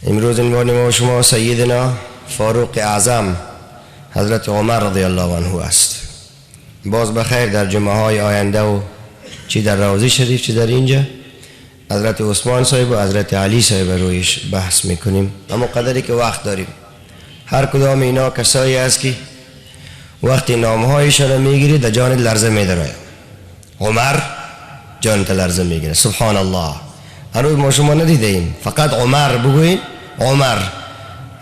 امروز عنوان ما شما سیدنا فاروق اعظم حضرت عمر رضی الله عنه است. باز بخیر در جمعه های آینده و چی در روضه شریف چی در اینجا حضرت عثمان صاحب و حضرت علی صاحب رویش بحث میکنیم، اما قدری که وقت داریم. هر کدام اینا کسایی است که وقتی نامهایشان رو میگیری در جان لرزه میداره. عمر جان لرزه میگیره. سبحان الله. هنوز ما شما ندیده ایم، فقط عمر بگوین عمر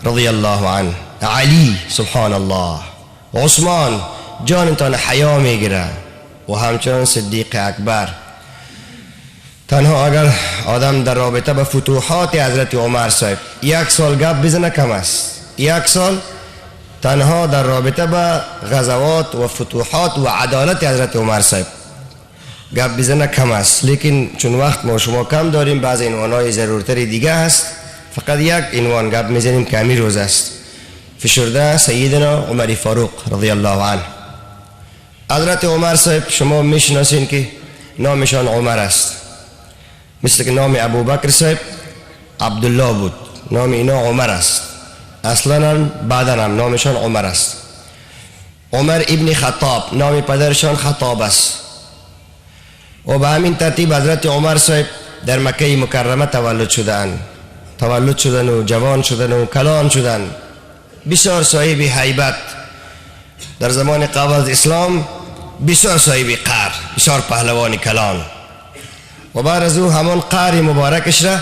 رضی الله عنه، علی سبحان الله، عثمان جانتان حیا میگیره و همچنان صدیق اکبر. تنها اگر آدم در رابطه به فتوحات حضرت عمر صاحب یک سال گپ بزنه کم است. یک سال تنها در رابطه به غزوات و فتوحات و عدالت حضرت عمر صاحب گپ بزنه کم است، لیکن چون وقت ما شما کم داریم بعض عنوانهای ضرورتری دیگه هست، فقط یک عنوان گپ میزنیم که همین روز است. فشرده سیدنا عمر فاروق رضی الله عنه. حضرت عمر صاحب شما میشناسین که نامشان عمر است، مثل که نام ابوبکر صاحب عبدالله بود، نام اینا عمر است. اصلا بعدا هم نامشان عمر است. عمر ابن خطاب نام پدرشان خطاب است و به همین ترتیب حضرت عمر صاحب در مکه مکرمه تولد شدن و جوان شدن و کلان شدن. بسیار صاحب هیبت در زمان قبل از اسلام، بسیار صاحب قهر، بسیار پهلوان کلان. و بعد از او همان قهر مبارکش را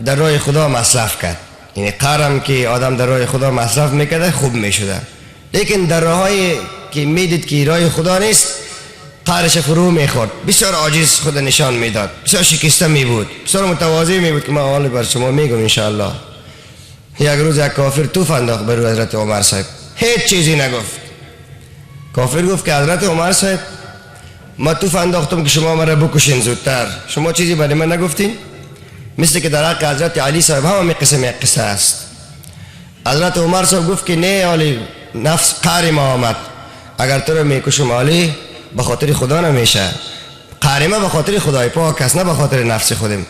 در راه خدا مصرف کرد. یعنی قهرم که آدم در راه خدا مصرف میکرده خوب میشده، لیکن در راهی که میدید که راه خدا نیست قهرش فرو میخورد. بسیار عاجز خود نشان میداد، بسیار شکسته میبود، بسیار متواضع میبود که من حالا بر شما میگم انشاءالله. یک روز یک کافر توف انداخت بر حضرت عمر صاحب، هیچ چیزی نگفت. کافر گفت که حضرت عمر صاحب ما توف انداختم که شما مرا بکشین زودتر، شما چیزی برای من نگفتین؟ مثل که در حق حضرت علی صاحب هم یک قصه است. حضرت عمر صاحب گفت که نه علی، نفس قهر ما آمد، اگر تو رو میکشم علی به خاطر خدا نمیشه، قهر ما به خاطر خدای پاک است، نه به خاطر نفس خودم.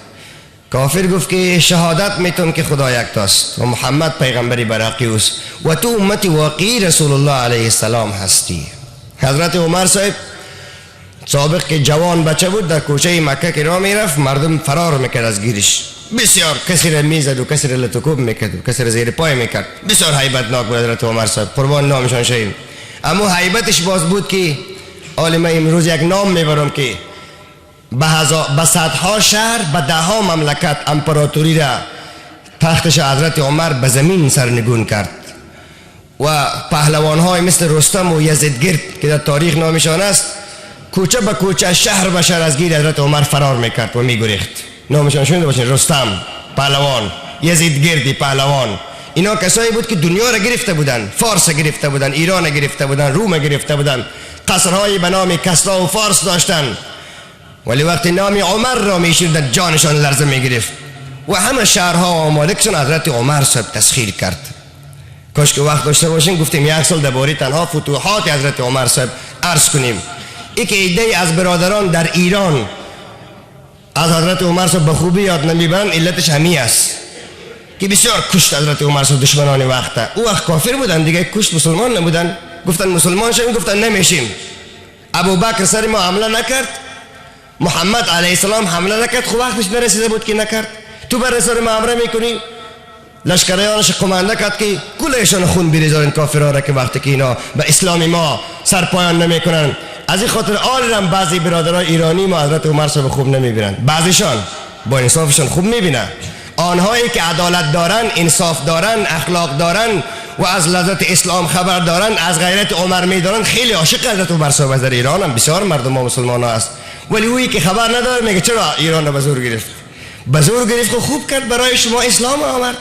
کافر گفت که شهادت میتونم که خدا یکتاست و محمد پیغمبری برحقی است و تو امتی واقعی رسول الله علیه السلام هستی. حضرت عمر صاحب سابق که جوان بچه بود در کوچه مکه که راه میرفت مردم فرار میکرد از گیرش، بسیار کسی را میزد و کسی را لطکوب میکرد و کسی را زیر پای میکرد. بسیار هیبتناک بود حضرت عمر صاحب، قربان نامشان شویم. اما هیبتش باز بود که عالم امروز یک نام میبرم که به صدها شهر به دهها مملکت امپراتوری را تختش حضرت عمر به زمین سرنگون کرد و پهلوانهای مثل رستم و یزدگرد که در تاریخ نامشان است کوچه به کوچه شهر به شهر از گیر حضرت عمر فرار میکرد و میگریخت. نامشان شنیده باشین، رستم پهلوان، یزدگردی پهلوان. اینا کسایی بود که دنیا را گرفته بودن، فارس گرفته بودن، ایران گرفته بودن، روم گرفته بودن، قصرهای به نام کسرا و فارس داشتن، ولی وقتی نام عمر را میشنیدند جانشان لرزه میگرفت و همه شهرها و ممالکشان حضرت عمر صاحب تسخیر کرد. کاش که وقت داشته باشیم گفتیم یک سال درباره تنها فتوحات حضرت عمر صاحب عرض کنیم. یک عده از برادران در ایران از حضرت عمر صاحب به خوبی یاد نمیبرند، علتش همین است که بسیار کشت حضرت عمر صاحب دشمنان وقت. او وقت کافر بودن دیگه، کشت مسلمان نبودن. گفتن مسلمان شویم، گفتن نمیشیم. ابوبکر سر ما حمله نکرد، محمد علیه السلام حمله نکرد، خب وقتش نرسیده بود که نکرد. تو بر سر ما حمله میکنی؟ لشکریانش قمانده کرد که کلشان خون بریزارن کافرها را که وقتی که اینا به اسلام ما سرپایان نمیکنن. از این خاطر آلرم بعضی برادرای ایرانی ما حضرت عمر صاحب خوب نمیبینند، بعضیشان با انصافشان خوب میبینن. آنهایی که عدالت دارن، انصاف دارن، اخلاق دارن و از لذت اسلام خبر دارن، از غیرت عمر میدارن، خیلی عاشق حضرت عمر صاحب در ایران هم بسیار مردم ها مسلمان ها است. ولی اویی که خبر نداره میگه چرا ایران را به زور گرفت؟ به زور گرفت و خوب کرد، برای شما اسلام آورد،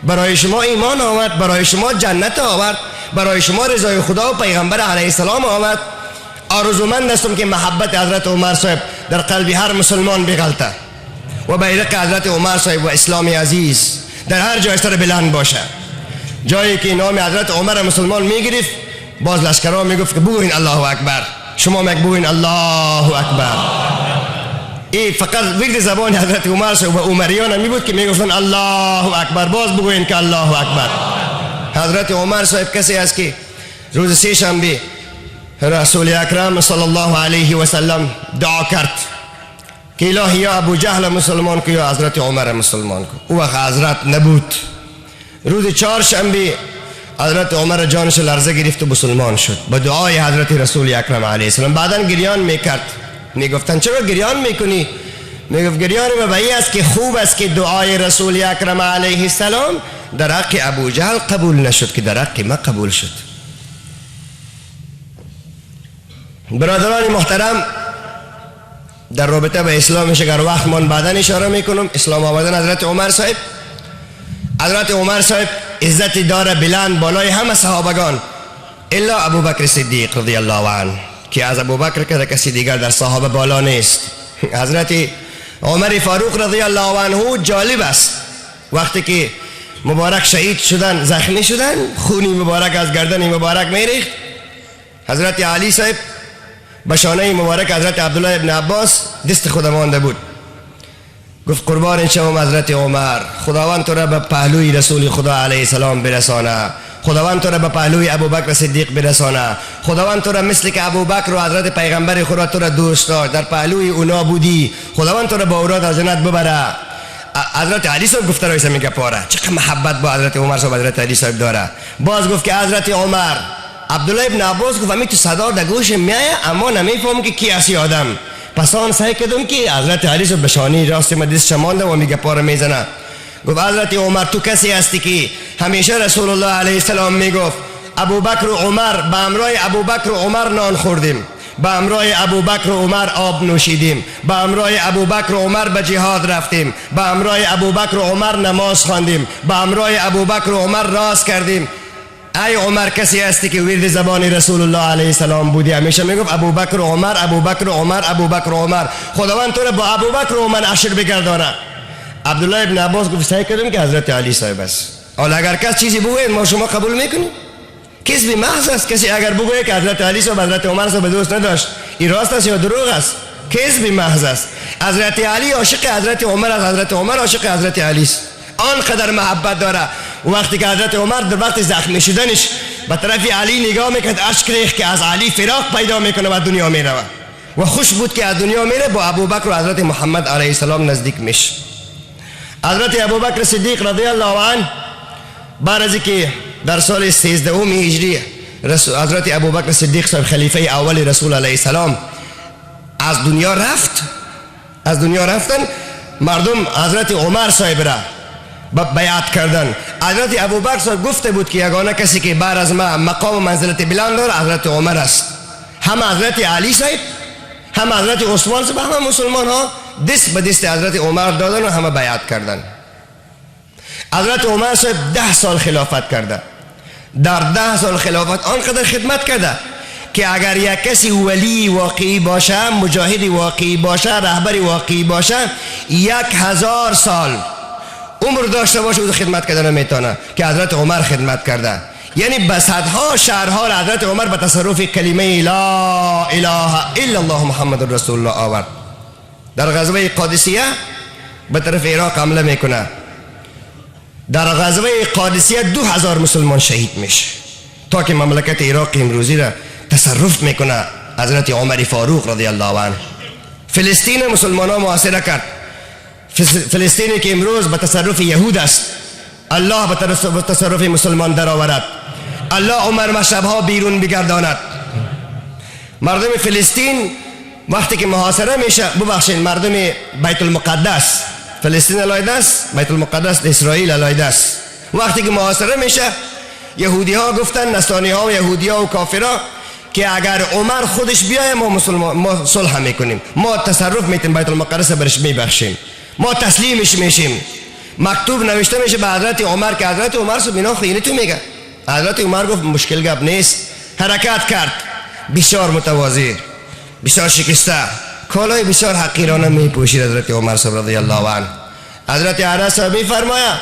برای شما ایمان آورد، برای شما جنت آورد، برای شما رضای خدا و پیغمبر علیه السلام آورد. آرزومند هستم که محبت حضرت عمر صاحب در قلب هر مسلمان بغلطه و بیرق حضرت عمر صاحب و اسلام عزیز در هر جای سر بلند باشه. جایی که نام حضرت عمر مسلمان میگرفت باز لشکرها میگفت که بگوین الله اکبر. شما میگوین الله اکبر. این فقط ورد زبان حضرت عمر و عمریان هم می بود که می گفتن الله اکبر. باز بگوین که الله اکبر. حضرت عمر صاحب کسی است که روز سه شنبه رسول اکرم صلی الله علیه و سلم دعا کرد که الهی یا ابو جهل مسلمان کو یا حضرت عمر مسلمان کو. او وقت حضرت نبود. روز چهارشنبه حضرت عمر جانش لرزه گرفت و مسلمان شد با دعای حضرت رسول اکرم علیه السلام. بعدا گریان میکرد. میگفتن چرا گریان میکنی؟ میگفت گریان به این است که خوب است که دعای رسول اکرم علیه السلام در حق ابو جهل قبول نشد که در حق ما قبول شد. برادران محترم، در رابطه به اسلامش اگر وقت من بعدا اشاره میکنم. اسلام آوردن حضرت عمر صاحب. حضرت عمر صاحب عزت داره بلند بالای همه صحابگان الا ابو بکر صدیق رضی الله عنه که از ابو بکر که کسی دیگر در صحابه بالا نیست. حضرت عمر فاروق رضی الله عنه جالب است، وقتی که مبارک شهید شدن زخمی شدن خونی مبارک از گردن مبارک میریخت، حضرت علی صاحب به شانه مبارک حضرت عبدالله ابن عباس دست خود مانده بود. گفت قربان شوم حضرت عمر، خداوند تو را به پهلوی رسول خدا علیه السلام برسانه، خداوند تو را به پهلوی ابوبکر صدیق برسانه، خداوند تو را مثل که ابوبکر و حضرت پیغمبر خدا تو را دوست داشت در پهلوی اونا بودی، خداوند تو را با اوراد از جنت ببره. حضرت علی صاحب گفته رایسه میگه پاره چقدر محبت با حضرت عمر صاحب حضرت علی صاحب داره. باز گفت که حضرت عمر، عبدالله ابن عباس گفت امی تو صدا در گوش میایه اما نمیفهم که کی اسی آدم. پس آن سعی کردم که حضرت علی صاحب به شانه راست ما دست شمانده و میگه پاره میزنه. گفت حضرت عمر تو کسی هستی که همیشه رسول الله علیه السلام میگفت ابوبکر و عمر به امرای ابوبکر و عمر نان خوردیم، به امرای ابوبکر و عمر آب نوشیدیم، به امرای ابوبکر و عمر به جهاد رفتیم، به امرای ابوبکر و عمر نماز خواندیم، به امرای ابوبکر و عمر راز کردیم. ای عمر کسی هستی که ورد زبان رسول الله علیه السلام بودی، همیشه میگفت ابوبکر و عمر، ابوبکر و عمر، ابوبکر و عمر. خداوند تو را با ابوبکر و عمر عشر بگردانه. عبدالله ابن عباس گفت سعی کردم که حضرت علی صاحب است. حالا اگر کس چیزی بگوید ما شما قبول میکنیم؟ کسی محض است. کسی اگر بگوید که حضرت علی صاحب حضرت عمر صاحب دوست نداشت، این راست است یا دروغ است؟ کسی محض است. حضرت علی عاشق حضرت عمر است، حضرت عمر عاشق حضرت علی است. آنقدر محبت داره. وقتی که حضرت عمر در وقت زخمی شدنش به طرف علی نگاه میکرد، اشک ریخت که از علی فراق پیدا میکنه و دنیا میره و خوش بود که از دنیا میره با ابوبکر و حضرت محمد علیه السلام نزدیک میشه. حضرت ابوبکر صدیق رضی الله عنه بعد از که در سال 13 هجری حضرت ابوبکر صدیق صاحب خلیفه اول رسول علیه السلام از دنیا رفت، از دنیا رفتن، مردم حضرت عمر صاحب را بیعت کردن. حضرت ابوبکر صاحب گفته بود که یگانه کسی که بعد از ما مقام و منزلت بلند داره حضرت عمر است. هم حضرت علی صاحب هم حضرت عثمان صاحب همه مسلمان ها دست به دست حضرت عمر دادن و همه بیعت کردن. حضرت عمر صاحب 10 سال خلافت کرده. در 10 سال خلافت آنقدر خدمت کرده که اگر یک کسی ولی واقعی باشه، مجاهد واقعی باشه، رهبر واقعی باشه، 1000 سال عمر داشته باشه و خدمت کردن میتونه که حضرت عمر خدمت کرده. یعنی به صدها شهرها حضرت عمر به تصرف کلمه لا اله الا الله محمد رسول الله آورد. در غزوه قادسیه به طرف عراق حمله میکنه. در غزوه قادسیه 2000 مسلمان شهید میشه تا که مملکت عراق امروزی را تصرف میکنه حضرت عمر فاروق رضی الله عنه. فلسطین مسلمان ها محاصره کرد. فلسطینی که امروز به تصرف یهود است، الله به تصرف مسلمان در آورد. الله عمر مشربها بیرون بگرداند. مردم فلسطین وقتی که محاصره میشه، ببخشید مردم بیت المقدس، فلسطین علیحده است، بیت المقدس اسرائیل علیحده است، وقتی که محاصره میشه یهودی ها گفتن، نصرانی ها و یهودی ها و کافرها که اگر عمر خودش بیایه ما صلح میکنیم، ما تصرف میتیم بیت المقدس برش میبخشیم، ما تسلیمش میشیم. مکتوب نوشته میشه به حضرت عمر که حضرت عمر سو بینا خیلی تو میگه. حضرت عمر گفت مشکل گپ نیست. حرکت کرد، بسیار متواضع، بسیار شکسته، کالای بسیار حقیرانه میپوشید حضرت عمر صاحب رضی الله عنه. حضرت انس صاحب میفرماید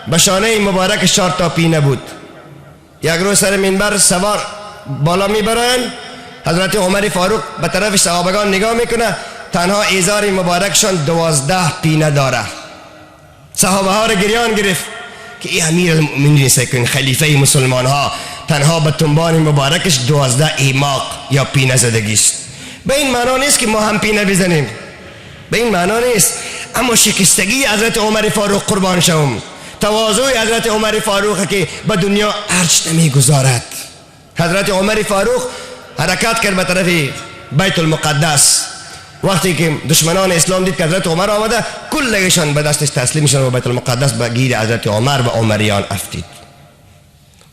به شانه مبارک 4 تا پینه بود. یک روز سر منبر سوار بالا میبرن، حضرت عمر فاروق به طرف صحابگان نگاه میکنه، تنها ازار مبارکشان 12 پینه داره. صحابه ها را گریان گرفت که ای امیر المؤمنین سیکون خلیفه مسلمان ها تنها به تنبان مبارکش 12 ایماق یا پینه زدگی است. به این معنا نیست که ما هم پینه بزنیم، به این معنا نیست، اما شکستگی حضرت عمر فاروق قربان شوم، تواضع حضرت عمر فاروق که به دنیا ارج نمی گذارد. حضرت عمر فاروق حرکت کرد به طرف بیت المقدس. وقتی که دشمنان اسلام دید که حضرت عمر آمده، کلشان به دستش تسلیم شدند و بیت المقدس به گیر حضرت عمر و عمریان افتید.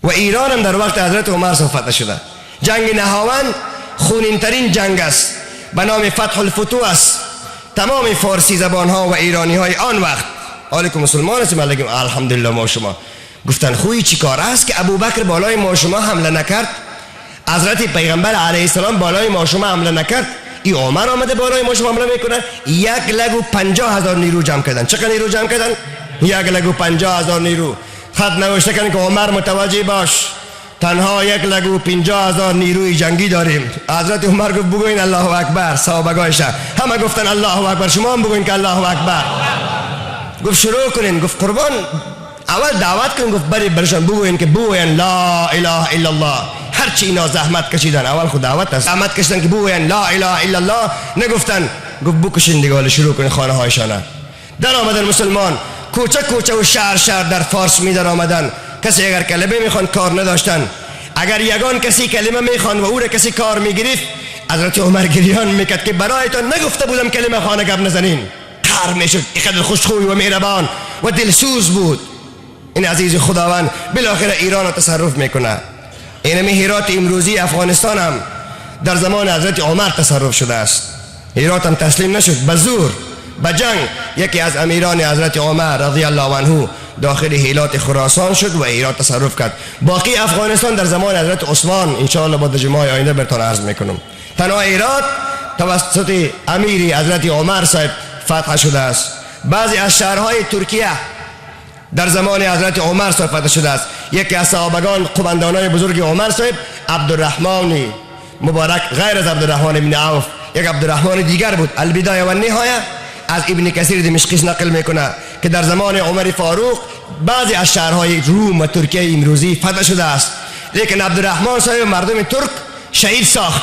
و ایران هم در وقت حضرت عمر فتح شده. جنگ نهاوند خونین ترین جنگ است، به نام فتح الفتوح است. تمام فارسی زبان ها و ایرانی های آن وقت، علیکم مسلمان هستیم علیکم الحمدلله ما شما، گفتن خوی چی کار است که ابوبکر بالای ما شما حمله نکرد، حضرت پیغمبر علیه السلام بالای ما شما حمله نکرد، این عمر آمده بالای ما شما حمله میکنه. 1,50,000 نیرو جمع کردن. چقدر نیرو جمع کردن؟ 1,50,000 نیرو. خط نوشته کردن که عمر متوجه باش، تنها 1,50,000 نیروی جنگی داریم. حضرت عمر گفت بگوین الله اکبر. صحابگایش همه گفتن الله اکبر، شما هم بگوین که الله اکبر. گفت شروع کنین. گفت قربان اول دعوت کنین. گفت برشان بگوین که بگوین لا اله الا الله. هرچی اینا زحمت کشیدن، اول خود دعوت است، زحمت کشیدن که بگوین لا اله الا الله، نگفتن. گفت بکشین دیگه، شروع کنین خانه هایشان. در آمدن مسلمان، کوچه کوچه و شهر شهر در فارس می در آمدن. کسی اگر کلمه میخوان کار نداشتن، اگر یگان کسی کلمه میخوان و او را کسی کار میگرفت، حضرت عمر گریان میکرد که برایتان نگفته بودم کلمه خانه گپ نزنین. قهر میشد، اینقدر خوشخوی و مهربان و دلسوز بود. این عزیز خداوند بالاخره ایران را تصرف میکنه. اینمی هرات امروزی افغانستان هم در زمان حضرت عمر تصرف شده است. هرات هم تسلیم نشد، به زور به جنگ یکی از امیران حضرت عمر رضی الله عنه داخل هیلات خراسان شد و هرات تصرف کرد. باقی افغانستان در زمان حضرت عثمان ان شاء الله با جمعه آینده براتون عرض میکنم. تنها هرات توسط امیر حضرت عمر صاحب فتح شده است. بعضی از شهرهای ترکیه در زمان حضرت عمر صاحب فتح شده است. یکی از صحابگان قماندانای بزرگ عمر صاحب عبدالرحمن مبارک، غیر از عبدالرحمن بن عوف یک عبدالرحمن دیگر بود. البدایه و النهایه از ابن کثیر دمشقی نقل میکنه که در زمان عمر فاروق بعضی از شهرهای روم و ترکیه امروزی فتح شده است. لیکن عبدالرحمن صاحب مردم ترک شهید ساخت.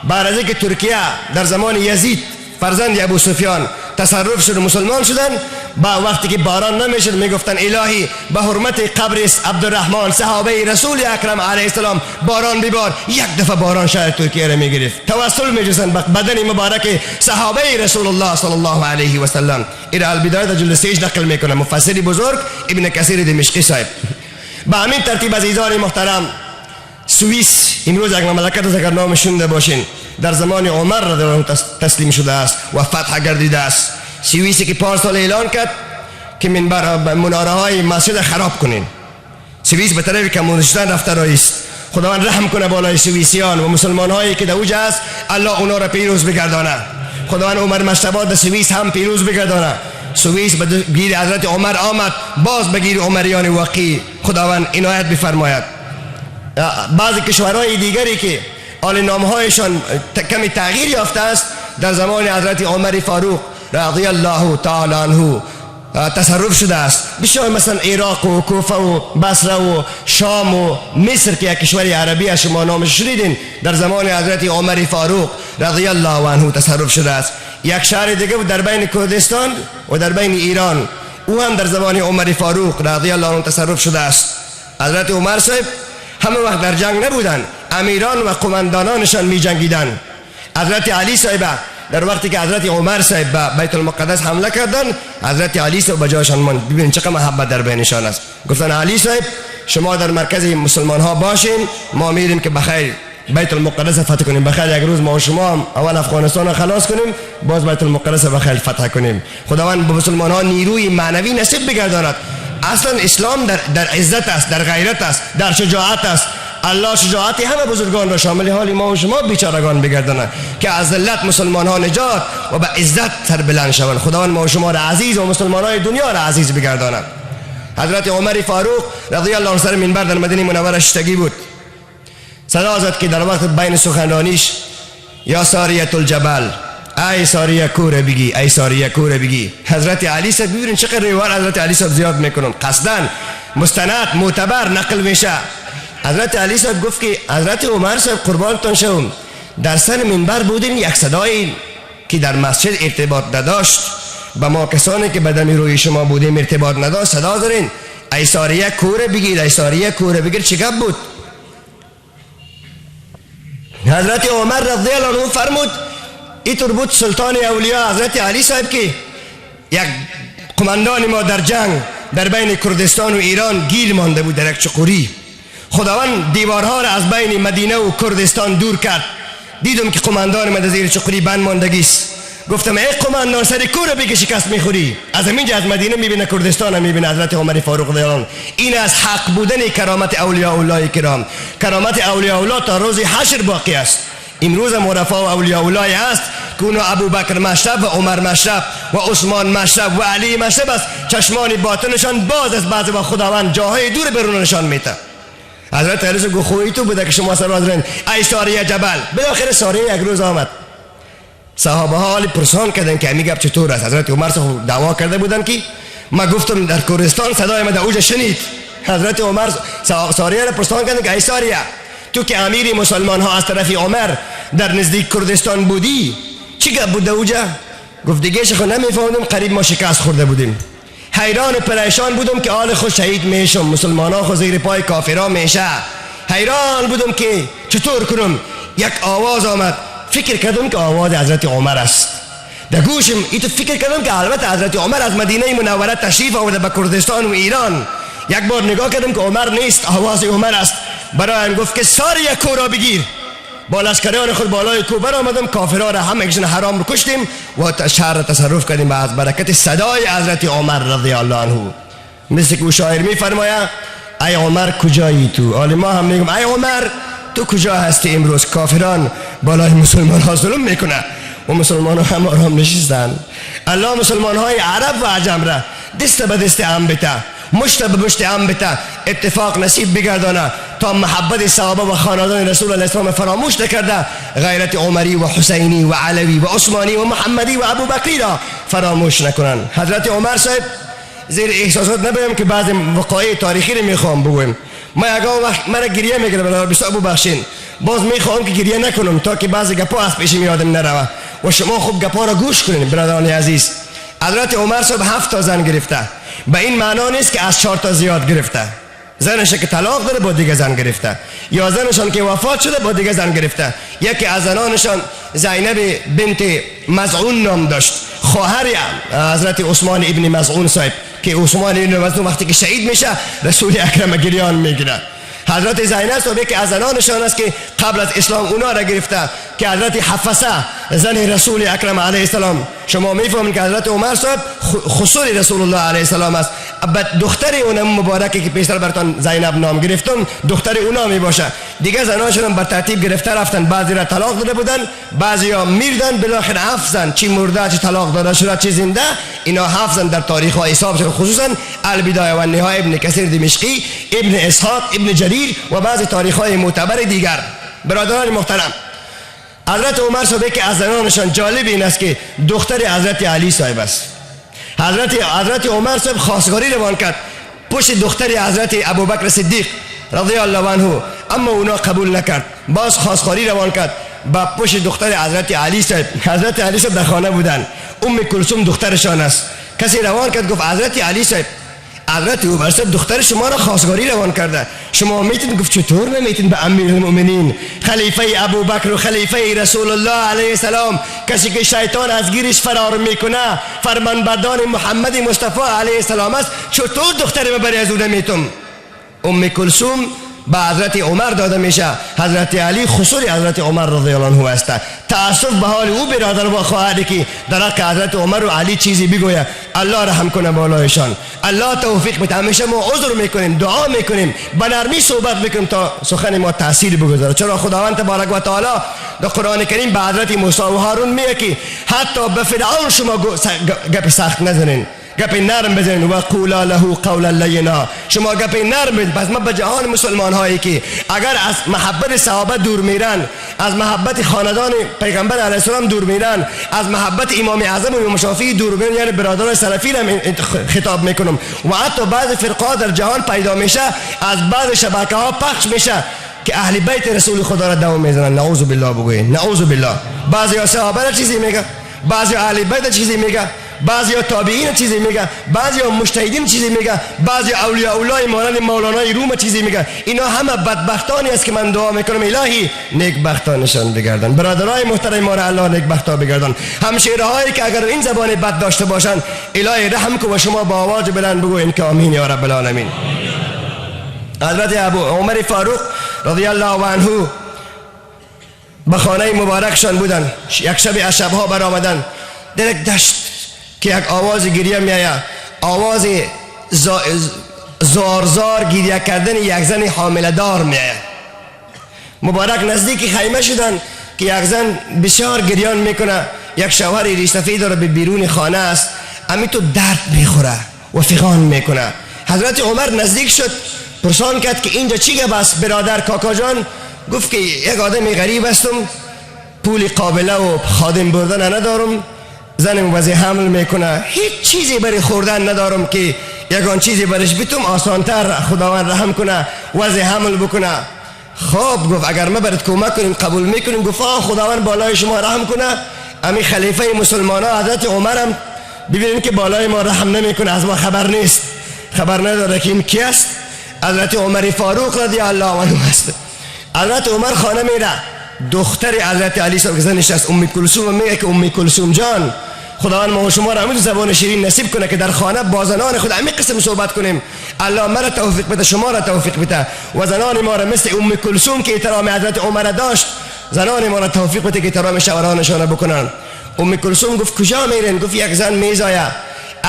بعد از اینکه ترکیه در زمان یزید فرزند ابو سفیان تصرف شد و مسلمان شدن، با وقتی که باران نمیشد میگفتن الهی به حرمت قبر عبدالرحمن صحابه رسول اکرم علیه السلام باران ببار. یک دفعه باران شهر ترکیه را میگرفت. توسل میجوزن به بدن مبارک صحابه رسول الله صلی الله علیه و سلم. این البدایه جلد 3 نقل میکنه مفسر بزرگ ابن کثیر دمشقی صاحب. به همین ترتیب عزیزان محترم، سوئیس امروز یک مملکت است اگر نام شنیده باشین، در زمان عمر رضی الله عنه تسلیم شده است و فتح گردیده است. سوئیسی که 5 سال اعلان کرد که مناره های مسجد خراب کنین. سوئیس به طرف کمونیستان رفته است. خداوند رحم کنه بالای سوئیسیان و مسلمان هایی که در اوجه است، الله اونا را پیروز بگردانه. خداوند عمر مشتبه در سوئیس هم پیروز بگردانه. سوئیس به گیر حضرت عمر آمد، باز به گیر عمریان واقعی خداوند عنایت بفرماید. بعضی کشورهای دیگری که آل نامهایشان کمی تغییر یافته است، در زمان حضرت عمر فاروق رضی الله تعالی عنه تصرف شده است. بسیار مثلا عراق و کوفه و بصره و شام و مصر که یک کشور عربی از شما نامش شنیدین، در زمان حضرت عمر فاروق رضی الله عنه تصرف شده است. یک شهر دیگه در بین کردستان و در بین ایران، او هم در زمان عمر فاروق رضی الله عنه تصرف شده است. حضرت عمر صاحب همه وقت در جنگ نبودن، امیران و قماندانانشان می جنگیدن. حضرت علی صاحب در وقتی که حضرت عمر صاحب به بیت المقدس حمله کردن، حضرت علی صاحب بجاشان من ببین چقدر محبت در بینشان است. گفتن علی صاحب شما در مرکز مسلمان ها باشین، ما میریم که بخیر بیت المقدس فتح کنیم. بخیر یک روز ما و شما هم اول افغانستان را خلاص کنیم، باز بیت المقدس بخیر فتح کنیم. خداوند به مسلمان ها نیروی معنوی نصیب بگرداند. اصلا اسلام در عزت است، در غیرت است، در شجاعت است. الله شجاعت همه بزرگان را شامل حال ما و شما بیچارگان بگرداند که از ذلت مسلمان ها نجات و به عزت سر بلند شوند. خداوند ما و شما را عزیز و مسلمان های دنیا را عزیز بگرداند. حضرت عمر فاروق رضی الله عنه سر منبر در مدینه منوره شتگی بود. صدا زد که در وقت بین سخنرانیش یا ساریت الجبل ای ساریه کوره بگی، ای ساریه کوره بگی. حضرت علی صاحب ببینید چقدر روایت حضرت علی صاحب زیاد میکنن، قصدن مستند معتبر نقل میشه. حضرت علی صاحب گفت که حضرت عمر صاحب قربانتون شوم در سر منبر بودین، یک صدایی که در مسجد ارتباط نداشت با ما کسانی که بدن روی شما بودیم ارتباط نداشت، صدا دارین ای ساریه کوره بگیر، ای ساریه کوره بگیر. چه گپ بود؟ حضرت عمر رضی الله عنه فرمود اینطور بود سلطان اولیاء حضرت علی صاحب که یک قماندان ما در جنگ در بین کردستان و ایران گیر مانده بود در یک چقوری. خداوند دیوارها را از بین مدینه و کردستان دور کرد. دیدم که قماندان من در زیر چقوری بند ماندگیست. گفتم ای قماندان سر کور بگی شکست میخوری. از همینجا از مدینه میبینه کردستان میبینه حضرت عمر فاروق رضی الله عنه. این از حق بودن کرامت اولیاء الله کرام. کرامت اولیاء الله تا روز حشر باقی است. امروز مرفع و اولیاء الله است که اونو ابو بکر مشرف و عمر مشرف و عثمان مشرف و علی مشرف است. چشمان باطنشان باز است، بعضی با خداوند جاهای دور برونشان میته. حضرت علی گفت خوی تو بوده که شما سر حاضرین ای ساریه جبل. بالاخره ساریه یک روز آمد. صحابه ها حالی پرسان کردن که امی گپ چطور است. حضرت عمر صاحب دعوا کرده بودن که ما گفتم در کردستان صدای ما در اوج شنید. حضرت عمر ساریه را پرسان کردن که ای ساریه تو که امیر مسلمان ها از طرف عمر در نزدیک کردستان بودی چی گپ بود اوجا؟ گفت دیگه شخو نمیفهمدم، قریب ما شکست خورده بودیم. حیران و پریشان بودم که آل خود شهید میشم، مسلمان ها خود زیر پای کافرها میشه. حیران بودم که چطور کنم. یک آواز آمد، فکر کردم که آواز حضرت عمر است. در گوشم ایتو فکر کردم که البته حضرت عمر از مدینه منوره تشریف آورده به کردستان و ایران. یک بار نگاه کردم که عمر نیست، آواز عمر است. برایم گفت که ساریه کو را بگیر. با لشکریان خود بالای کو برآمدم، کافرها را هم یکشون حرام رو کشتیم و شهر را تصرف کردیم از برکت صدای حضرت عمر رضی الله عنه. مثل که او شاعر میفرماید ای عمر کجایی تو؟ حالی ما هم میگم ای عمر تو کجا هستی؟ امروز کافران بالای مسلمان ها ظلم میکنه و مسلمان ها هم آرام نشستند. الله مسلمان های عرب و عجم را دست به دست هم بته، مشت به مشت هم بته، اتفاق نصیب بگردانه تا محبت صحابه و خاندان رسول الله اسلام فراموش نکرده، غیرت عمری و حسینی و علوی و عثمانی و محمدی و ابو بکری را فراموش نکنن. حضرت عمر صاحب زیر احساسات نبیم که بعض وقایع تاریخی رو میخوام بگویم. ما اگه وقت مرا گریه میگیره بلا بسیار ببخشین، باز میخوام که گریه نکنم تا که بعضی گپا از پیش میادم نروه و شما خوب گپا را گوش کنین. برادران عزیز، حضرت عمر صاحب 7 تا زن گرفته. به این معنا نیست که از 4 تا زیاد گرفته. زنش که طلاق داره با دیگه زن گرفته، یا زنشان که وفات شده با دیگه زن گرفته. یکی از زنانشان زینب بنت مزعون نام داشت، خواهر حضرت عثمان ابن مزعون صاحب که عثمان ابن مزعون وقتی که شهید میشه رسول اکرم گریان میگیره. حضرت زینب صاحب که از زنانشان است که قبل از اسلام اونا را گرفته که حضرت حفصه زن رسول اکرم علیه السلام. شما میفهمید که حضرت عمر صاحب خصوص رسول الله علیه السلام است. دختر اون مبارکی که پیشتر براتون زینب نام گرفتم دختر اونا می باشه. دیگه زناشون بر ترتیب گرفته رفتن، بعضی را طلاق داده بودن، بعضی ها میردن، بالاخره 7 زن، چی مرده چی طلاق داده شده چی زنده، اینا 7 زن در تاریخ ها حساب شده. خصوصا البدایه و النهایه ابن کثیر دمشقی، ابن اسحاق، ابن جریر و بعضی تاریخ های معتبر دیگر. برادران محترم، حضرت عمر صاحب که از زنانشان جالب این است که دختر حضرت علی صاحب است. حضرت عمر صاحب خواستگاری روان کرد پشت دختر حضرت ابوبکر صدیق رضی الله عنه، اما اونا قبول نکرد. باز خواستگاری روان کرد با پشت دختر حضرت علی صاحب. حضرت علی صاحب در خانه بودن، ام کلثوم دخترشان است. کسی روان کرد گفت حضرت علی صاحب حضرت عمر صاحب دختر شما را خواستگاری روان کرده، شما میتین؟ گفت چطور نمیتین؟ به امیر المؤمنین خلیفه ابوبکر و خلیفه رسول الله علیه السلام، کسی که شیطان از گیرش فرار میکنه فرمانبردار محمد مصطفی علیه السلام است، چطور دختر ما بری از او نمیتون؟ ام کلثوم با حضرت عمر داده میشه. حضرت علی خصوص حضرت عمر رضی الله عنه است. تأسف به حال او برادر و خواهری که در حق حضرت عمر و علی چیزی بگوید، الله رحم کنه بالایشان، الله توفیق بده. همیشه ما عذر میکنیم، دعا میکنیم، به نرمی صحبت میکنیم تا سخن ما تاثیر بگذاره. چرا خداوند تبارک و تعالی در قرآن کریم به حضرت موسی و هارون میگه که حتی به فرعون شما گپ سخت نزنین، گپ نرم بزنید و قولا له قولا لینا. شما گپ نرم بزنید. پس ما به جهان مسلمان هایی که اگر از محبت صحابه دور میرن، از محبت خاندان پیغمبر علیه السلام دور میرن، از محبت امام اعظم و امام شافعی دور میرن، یعنی برادران سلفی را خطاب میکنم، و حتی بعض فرقا در جهان پیدا میشه، از بعض شبکه ها پخش میشه که اهل بیت رسول خدا را دم میزنن. نعوذ بالله بگوین، نعوذ بالله. بعضی صحابه را چیزی میگه، بعضی اهل بیت چیزی میگه، بعضی تابعین چیزی میگه، بعضی مجتهدین چیزی میگه، بعضی اولیاء الله مانند مولانای روم چیزی میگه. اینا همه بدبختانی است که من دعا میکنم الهی نیکبختانشان بگردان. برادرای محترم ما را الله نیکبختا بگردان. همشیره هایی که اگر این زبان بد داشته باشند الهی رحم کن و شما با آواز بلند بگوین که آمین یا رب العالمین. حضرت ابو عمر فاروق رضی الله عنه به خانه مبارکشان بودن. یک شب از شبها برآمدن در یک دشت که یک آواز گریه میآید، آواز زار گریه کردن یک زن حامله دار میآید. مبارک نزدیک خیمه شدن که یک زن بسیار گریان میکنه، یک شوهر ریشسفید داره به بیرون خانه است، امی تو درد میخوره و فغان میکنه. حضرت عمر نزدیک شد، پرسان کرد که اینجا چی گپ است برادر کاکا جان؟ گفت که یک آدمی غریب هستم، پول قابله و خادم بردن ندارم، زنم وضع حمل میکنه، هیچ چیزی برای خوردن ندارم که یگان چیزی برش بیتم آسانتر خداوند رحم کنه وضع حمل بکنه. خب گفت اگر ما برات کمک کنیم قبول میکنیم. گفت خداوند بالای شما رحم کنه. امی خلیفه مسلمان ها حضرت عمر هم ببینید که بالای ما رحم نمیکنه، از ما خبر نیست، خبر نداره که این کی است. حضرت عمر فاروق رضی الله عنه است. حضرت عمر خانه میره، دختر حضرت علی صاحب زنش است ام کلثوم، میگه که ام کلثوم جان خداوند ما و شما را همین زبان شیرین نصیب کنه که در خانه با زنان خود همین قسم صحبت کنیم. الله مرا توفیق بده، شما را توفیق بده، و زنان ما را مثل ام کلثوم که احترام حضرت عمر داشت زنان ما را توفیق بده که احترام شوهرانشان بکنن. ام کلثوم گفت کجا میرین؟ گفت یک زن میزاید.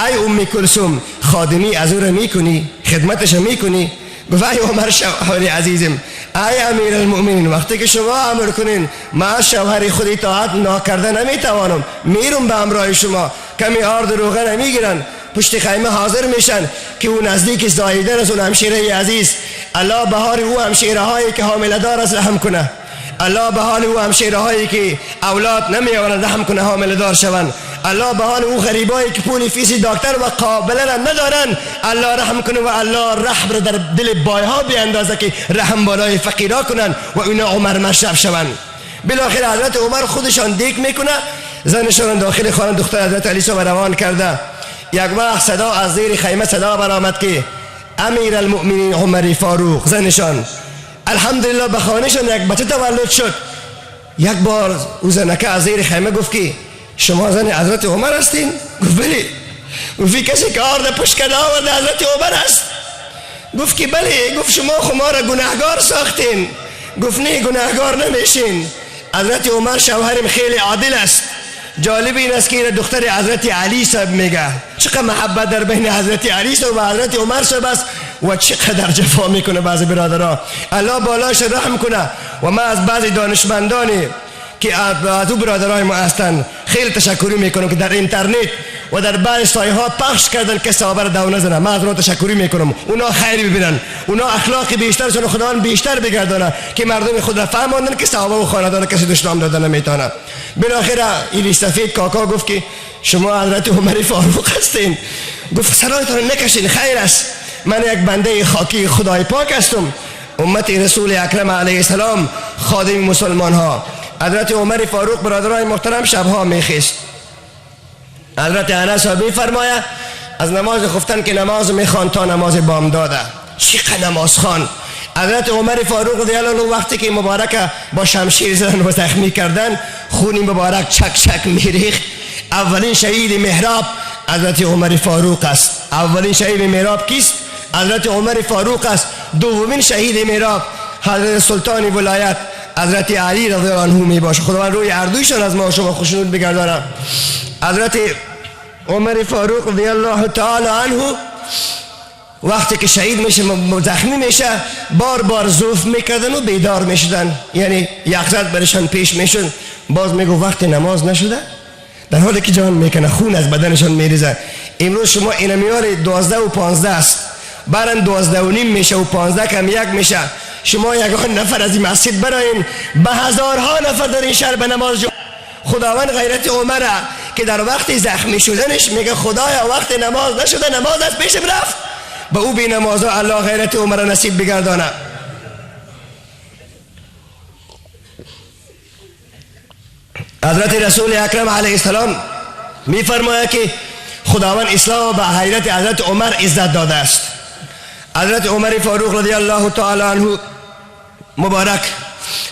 ای ام کلثوم خادمی از او را میکنی، خدمتش میکنی؟ گفت ای عمر شوهر عزیزم، ای امیر المؤمنین وقتی که شما امر کنین ما شوهر خود اطاعت نکرده نمیتوانم، میرم به همراه شما. کمی آرد روغن نمیگیرن، پشت خیمه حاضر میشن که اون نزدیک زاییدن از اون همشیره عزیز. الله به حال او همشیره هایی که حامله دار است رحم کنه. الله به حال او همشیره هایی که اولاد نمیآورند رحم کنه حامله دار شوند. الله به حال او غریبایی که پول فیس دکتر و قابله ندارن الله رحم کنه، و الله رحم را در دل بایها بیاندازه که رحم بالای فقیرا کنن و اینا عمر مشرب شوند. بالاخره حضرت عمر خودشان دیک میکنه، زنشان داخل خانه دختر حضرت علی صاحب روان کرده. یک وقت صدا از زیر خیمه صدا برآمد که امیر المؤمنین عمر فاروق زنشان. الحمدلله به خانهشان یک بچه تولد شد. یک بار او زنکه از زیر خیمه گفت که شما زن حضرت عمر هستین؟ گفت بله. گفت کسی که آرد پشکده آورده حضرت عمر است؟ گفت که بله. گفت شما خما را گناهگار ساختین؟ گفت نه گناهگار نمیشین. حضرت عمر شوهرم خیلی عادل است. جالب این است که دختر حضرت علی صاحب میگه چقدر محبت در بین حضرت علی صاحب و حضرت عمر صاحب است و چقدر جفا میکنه بعضی برادرها. الله بالاش رحم کنه. و من از بعضی دانشمندانی که از او برادرای ما هستند خیلی تشکری میکنم که در اینترنت و در بعض سایه ها پخش کردن که صحابه را دو نزنن. من از اونها تشکری میکنم، اونا خیری ببینن، اونا اخلاق بیشترشون خداوند بیشتر بگردانه که مردم خود را فهماندن که صحابه و خاندان کسی دشنام دادن نمیتونه. بالاخره ایلی سفید کاکا گفت که شما حضرت عمر فاروق هستین؟ گفت سرایتان نکشین، خیر است، من یک بنده خاکی خدای پاک هستم، امت رسول اکرم علیه السلام، خادم مسلمان ها. حضرت عمر فاروق برادرای محترم شبها میخیست. حضرت انس میفرماید از نماز خفتن که نماز میخوان تا نماز بامداده. چقدر نماز خوان. حضرت عمر فاروق رضی الله عنه وقتی که مبارک با شمشیر زدن و زخمی کردن خون مبارک چک چک میریخت. اولین شهید محراب حضرت عمر فاروق است. اولین شهید محراب کیست؟ حضرت عمر فاروق است. دومین شهید محراب حضرت سلطان ولایت حضرت علی رضی الله عنه می باشه. خداوند روی اردویشان از ما و شما خوشنود بگردانه. حضرت عمر فاروق رضی الله تعالی عنه وقتی که شهید میشه زخمی میشه بار بار ضعف میکردن و بیدار میشدن، یعنی یخزد برشان پیش میشد. باز میگو وقت نماز نشده، در حالی که جان میکنه خون از بدنشان میریزه. امروز شما اینا میاره 12 و 15 است، برن 12 و نیم میشه و 15 کم یک میشه. شما یگان نفر از این مسجد براین، به هزارها نفر در این شهر به نماز خداوند غیرت عمر که در وقت زخمی شدنش میگه خدایا وقت نماز نشده، نماز از پیشم رفت، به او بی نمازا الله غیرت عمر نصیب بگردانه. حضرت رسول اکرم علیه السلام می فرماید که خداوند اسلام به غیرت حضرت عمر عزت داده است. حضرت عمر فاروق رضی الله تعالی عنه مبارک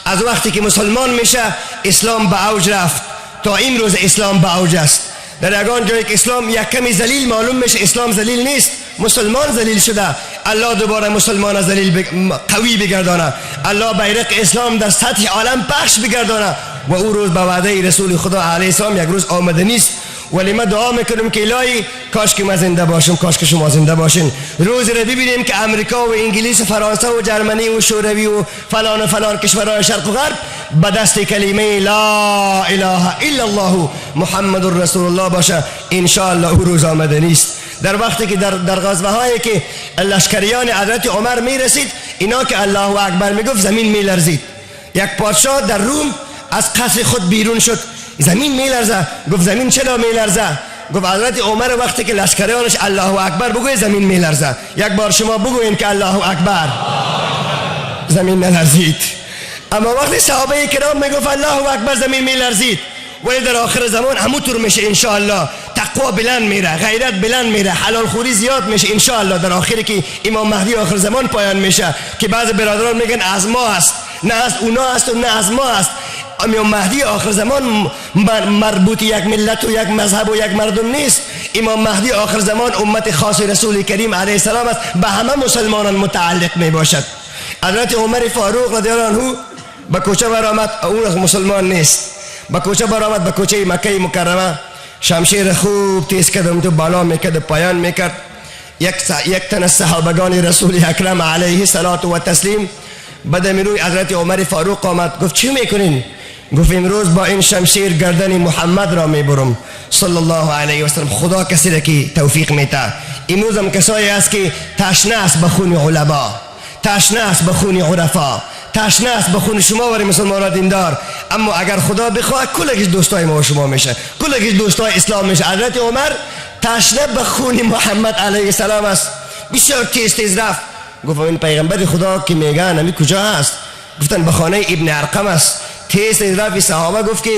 از وقتی که مسلمان میشه اسلام به اوج رفت تا این روز اسلام به اوج است. در یگان جایی که اسلام یک کمی ذلیل معلوم میشه، اسلام ذلیل نیست، مسلمان ذلیل شده، الله دوباره مسلمان ذلیل قوی بگردانه، الله بیرق اسلام در سطح عالم پخش بگردانه و او روز به وعده رسول خدا علیه السلام یک روز آمده نیست. ولی ما دعا میکنیم که الهی کاش که ما زنده باشم، کاش که شما زنده باشین، روز رو ببینیم که امریکا و انگلیس و فرانسه و جرمنی و شوروی و فلان کشورهای شرق و غرب به دست کلمه لا اله الا الله محمد رسول الله باشه. ان شاء الله او روز آمده نیست. در وقتی که در غزوه هایی که لشکریان حضرت عمر میرسید، اینا که الله اکبر میگفت زمین میلرزید. یک پادشاه در روم از قصر خود بیرون شد، زمین میلرزه. گفت زمین چرا میلرزه؟ گفت حضرت عمر وقتی که لشکریانش الله اکبر بگوی زمین میلرزه. یک بار شما بگوین که الله اکبر، زمین نلرزید. اما وقتی صحابه کرام میگفت الله اکبر زمین میلرزید. ولی در آخر زمان همونطور میشه ان شاء الله، تقوا بلند میره، غیرت بلند میره، حلال خوری زیاد میشه ان شاء الله. در آخری که امام مهدی آخر زمان پایان میشه که بعض برادران میگن از ما است، نه از اونا است و نه از ما است. امام مهدی آخر زمان مربوط یک ملت و یک مذهب و یک مردم نیست. امام مهدی آخر زمان امت خاص رسول کریم علیه السلام است، به همه مسلمانان متعلق می باشد. حضرت عمر فاروق رضی الله عنه به کوچه برآمد، اون مسلمان نیست، به کوچه برآمد، به کوچه مکه مکرمه، شمشیر خوب تیز کردم تو بالا میکرد، پایان میکرد. یک تن از صحابگان رسول اکرم علیه الصلاة و تسلیم بعد روی حضرت عمر فاروق آمد، گفت چی میکنین؟ گفت امروز با این شمشیر گردن محمد را میبرم صلی الله علیه و سلم. خدا کسی را که توفیق میده. امروز هم کسایی است که تشنه است به خون علما، تشنه است به خون عرفا، تشنه است به خون شما و مسلمانان دیندار. اما اگر خدا بخواد کلش دوستای ما و شما میشه، کلش دوستای اسلام میشه. حضرت عمر تشنه به خون محمد علیه السلام است، بسیار تیز رفت. گفت این پیغمبر خدا که میگن همی کجا هست؟ گفتن به خانه ابن ارقم است. تیز رفت. صحابه گفت که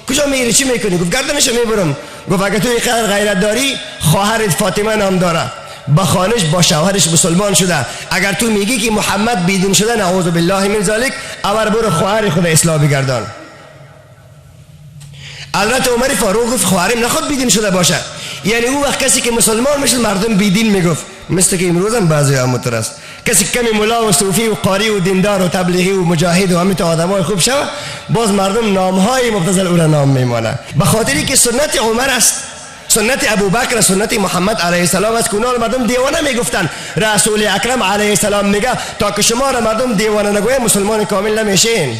کجا میری، چی میکنی؟ گفت گردنشو میبرم. گفت اگه تو اینقدر غیرت داری، خواهرت فاطمه نام داره، با خانش با شوهرش مسلمان شده. اگر تو میگی که محمد بیدین شده، نعوذ بالله من ذلک، اول برو خواهر خود اسلام بگردان. حضرت عمر فاروق گفت خواهرم نخواد بیدین شده باشه. یعنی اون وقت کسی که مسلمان میشه مردم بیدین میگفت، مثل که امروز هم بعضی همونطور است. کسی کمی ملا و صوفی و قاری و دیندار و تبلیغی و مجاهد و همین تا آدمای خوب شد، باز مردم نامهای مبتذل او را نام میمانه، به خاطری که سنت عمر است، سنت ابوبکر، سنت محمد علیه السلام است که اونا مردم دیوانه میگفتن. رسول اکرم علیه السلام میگه تا که شما را مردم دیوانه نگویه مسلمان کامل نمیشین.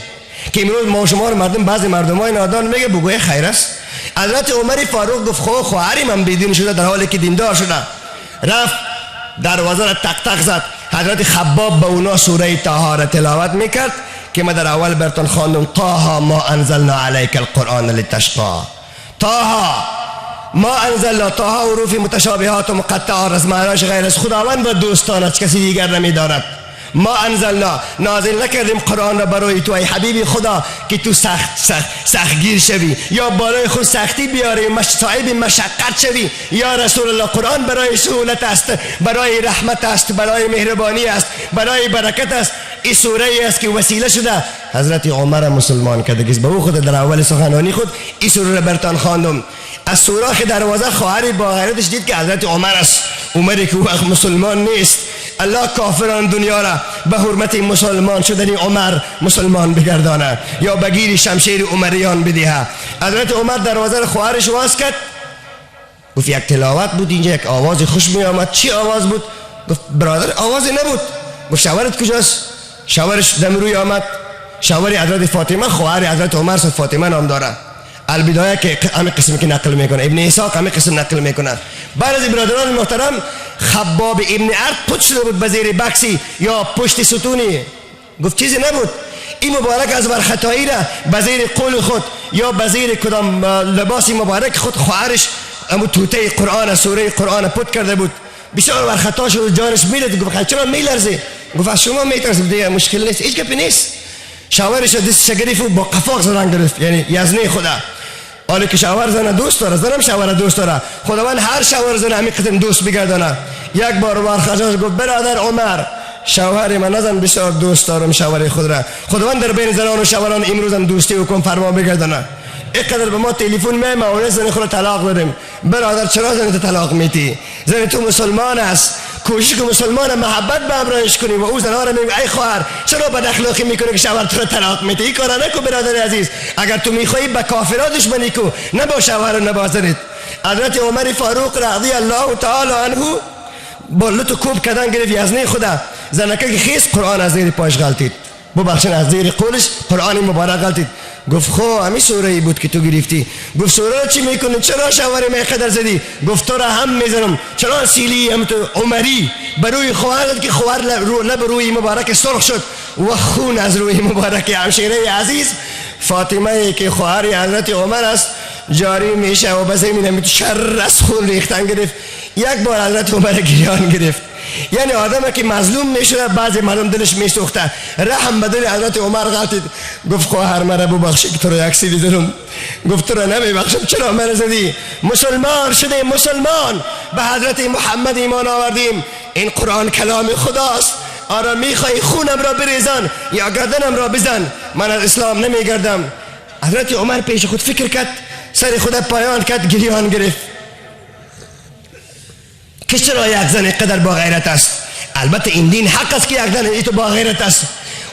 که امروز ما شما مردم، بعضی مردمای نادان میگه بگوی خیر است. حضرت عمر فاروق گفت خواهرم هم بیدین شده در حالی که دیندار شده. رفت دروازه را تق تق زد. حضرت خباب به اونا سوره طه را تلاوت میکرد که ما در اول براتون خواندم، طه ما انزلنا علیک القرآن لتشقى. طه ما انزلنا، طه حروف متشابهات و مقطعات از معناش غیر از خداوند و دوستانش کسی دیگر نمیداند. ما انزلنا، نازل نکردیم قرآن را برای تو ای حبیبی خدا که تو سختگیر شوی یا برای خود سختی بیاری، صاحب مشقت شوی. یا رسول الله قرآن برای سهولت است، برای رحمت است، برای مهربانی است، برای برکت است. این سوره است که وسیله شده حضرت عمر مسلمان کرده. به او خود در اول سخنانی خود این سوره را برتان خواندم. از سوراخ دروازه خواهر با غیرتش دید که حضرت عمر است، عمری که وقت مسلمان نیست. الله کافران دنیا را به حرمت مسلمان شدن عمر مسلمان بگردانه یا بگیر شمشیر عمریان بدهه. حضرت عمر دروازه خواهرش واز کرد. گفت یک تلاوت بود اینجا، یک آواز خوش می آمد. چی آواز بود؟ گفت برادر آوازی نبود. گفت شوهرت کجاست؟ شوهرش دم روی آمد. شوهر حضرت فاطمه، خواهر حضرت عمر فاطمه نام داره. البدایه که همین قسم که نقل میکنه، ابن اسحاق همین قسم نقل میکنه. بعد از برادران محترم خباب ابن ارد پشت شده بود به زیر بکسی یا پشت ستونی، گفت چیزی نبود. این مبارک از برخطایی را به زیر قول خود یا به زیر کدام لباس مبارک خود خواهرش امو توته قرآن سوره قرآن پت کرده بود، بسیار برخطا شد، جانش میلرزید. گفت چرا میلرزه؟ گفت از شما میترسم دیگه، مشکل نیست، هیچ گپی نیست. شاورش دستش گرفت و با قفاق زدن گرفت، یعنی یزنی خدا. حالا که شاور زنه دوست داره، زنم شاور دوست داره، خداوند هر شاور زنه همین قسم دوست بگردانه. یک بار برخطا گفت برادر عمر شوهر من نزن، بسیار دوست دارم شوهر خود را. خداوند در بین زنان و شوهران امروز هم دوستی حکم فرما بگردانه. اینقدر به ما تلفن میاد زن خود طلاق دادیم. برادر چرا زن طلاق میتی؟ زن تو مسلمان است، کوشش که مسلمان محبت به همراهش کنی و او زنها را میگه ای خواهر چرا بد اخلاقی میکنه که شوهر تو طلاق میتی؟ این کارا نکن برادر عزیز. اگر تو میخوای به کافرها دشمنی کو، نه با شوهر و نه با زنت. حضرت عمر فاروق رضی الله تعالی عنه با لطو کوب کردن گرفت یزنی خدا، زنکه که خیس قرآن از زیر پاش غلطید، ببخشن از زیر قولش قرآن مبارک غلطید. گفت خو همین سوره ای بود که تو گرفتی. گفت سوره را چی میکنی؟ چرا شوهر من قدر زدی؟ گفت تو را هم میزنم. چرا سیلی هم تو عمری بروی خواهرت که خواهر لب روی مبارک سرخ شد و خون از روی مبارک همشیره عزیز فاطمه ای که خواهر حضرت عمر است جاری میشه و به زمین شر از خون ریختن گرفت. یک بار حضرت عمر گریان گرفت. یعنی آدم که مظلوم میشه بعضی مردم دلش میسوخته، رحم به دل حضرت عمر غلطید. گفت خواهر مرا ببخشی که تو را یک سیلی دارم. گفت تو را نمیبخشم. چرا مرا زدی؟ مسلمان شده، مسلمان به حضرت محمد ایمان آوردیم. این قرآن کلام خداست. آره میخوای خونم را بریزن یا گردنم را بزن، من از اسلام نمیگردم. حضرت عمر پیش خود فکر کرد، سر خود پایان کرد، گریان گرفت که چرا یک زن قدر با غیرت است. البته این دین حق است که یک زن ای تو با غیرت است.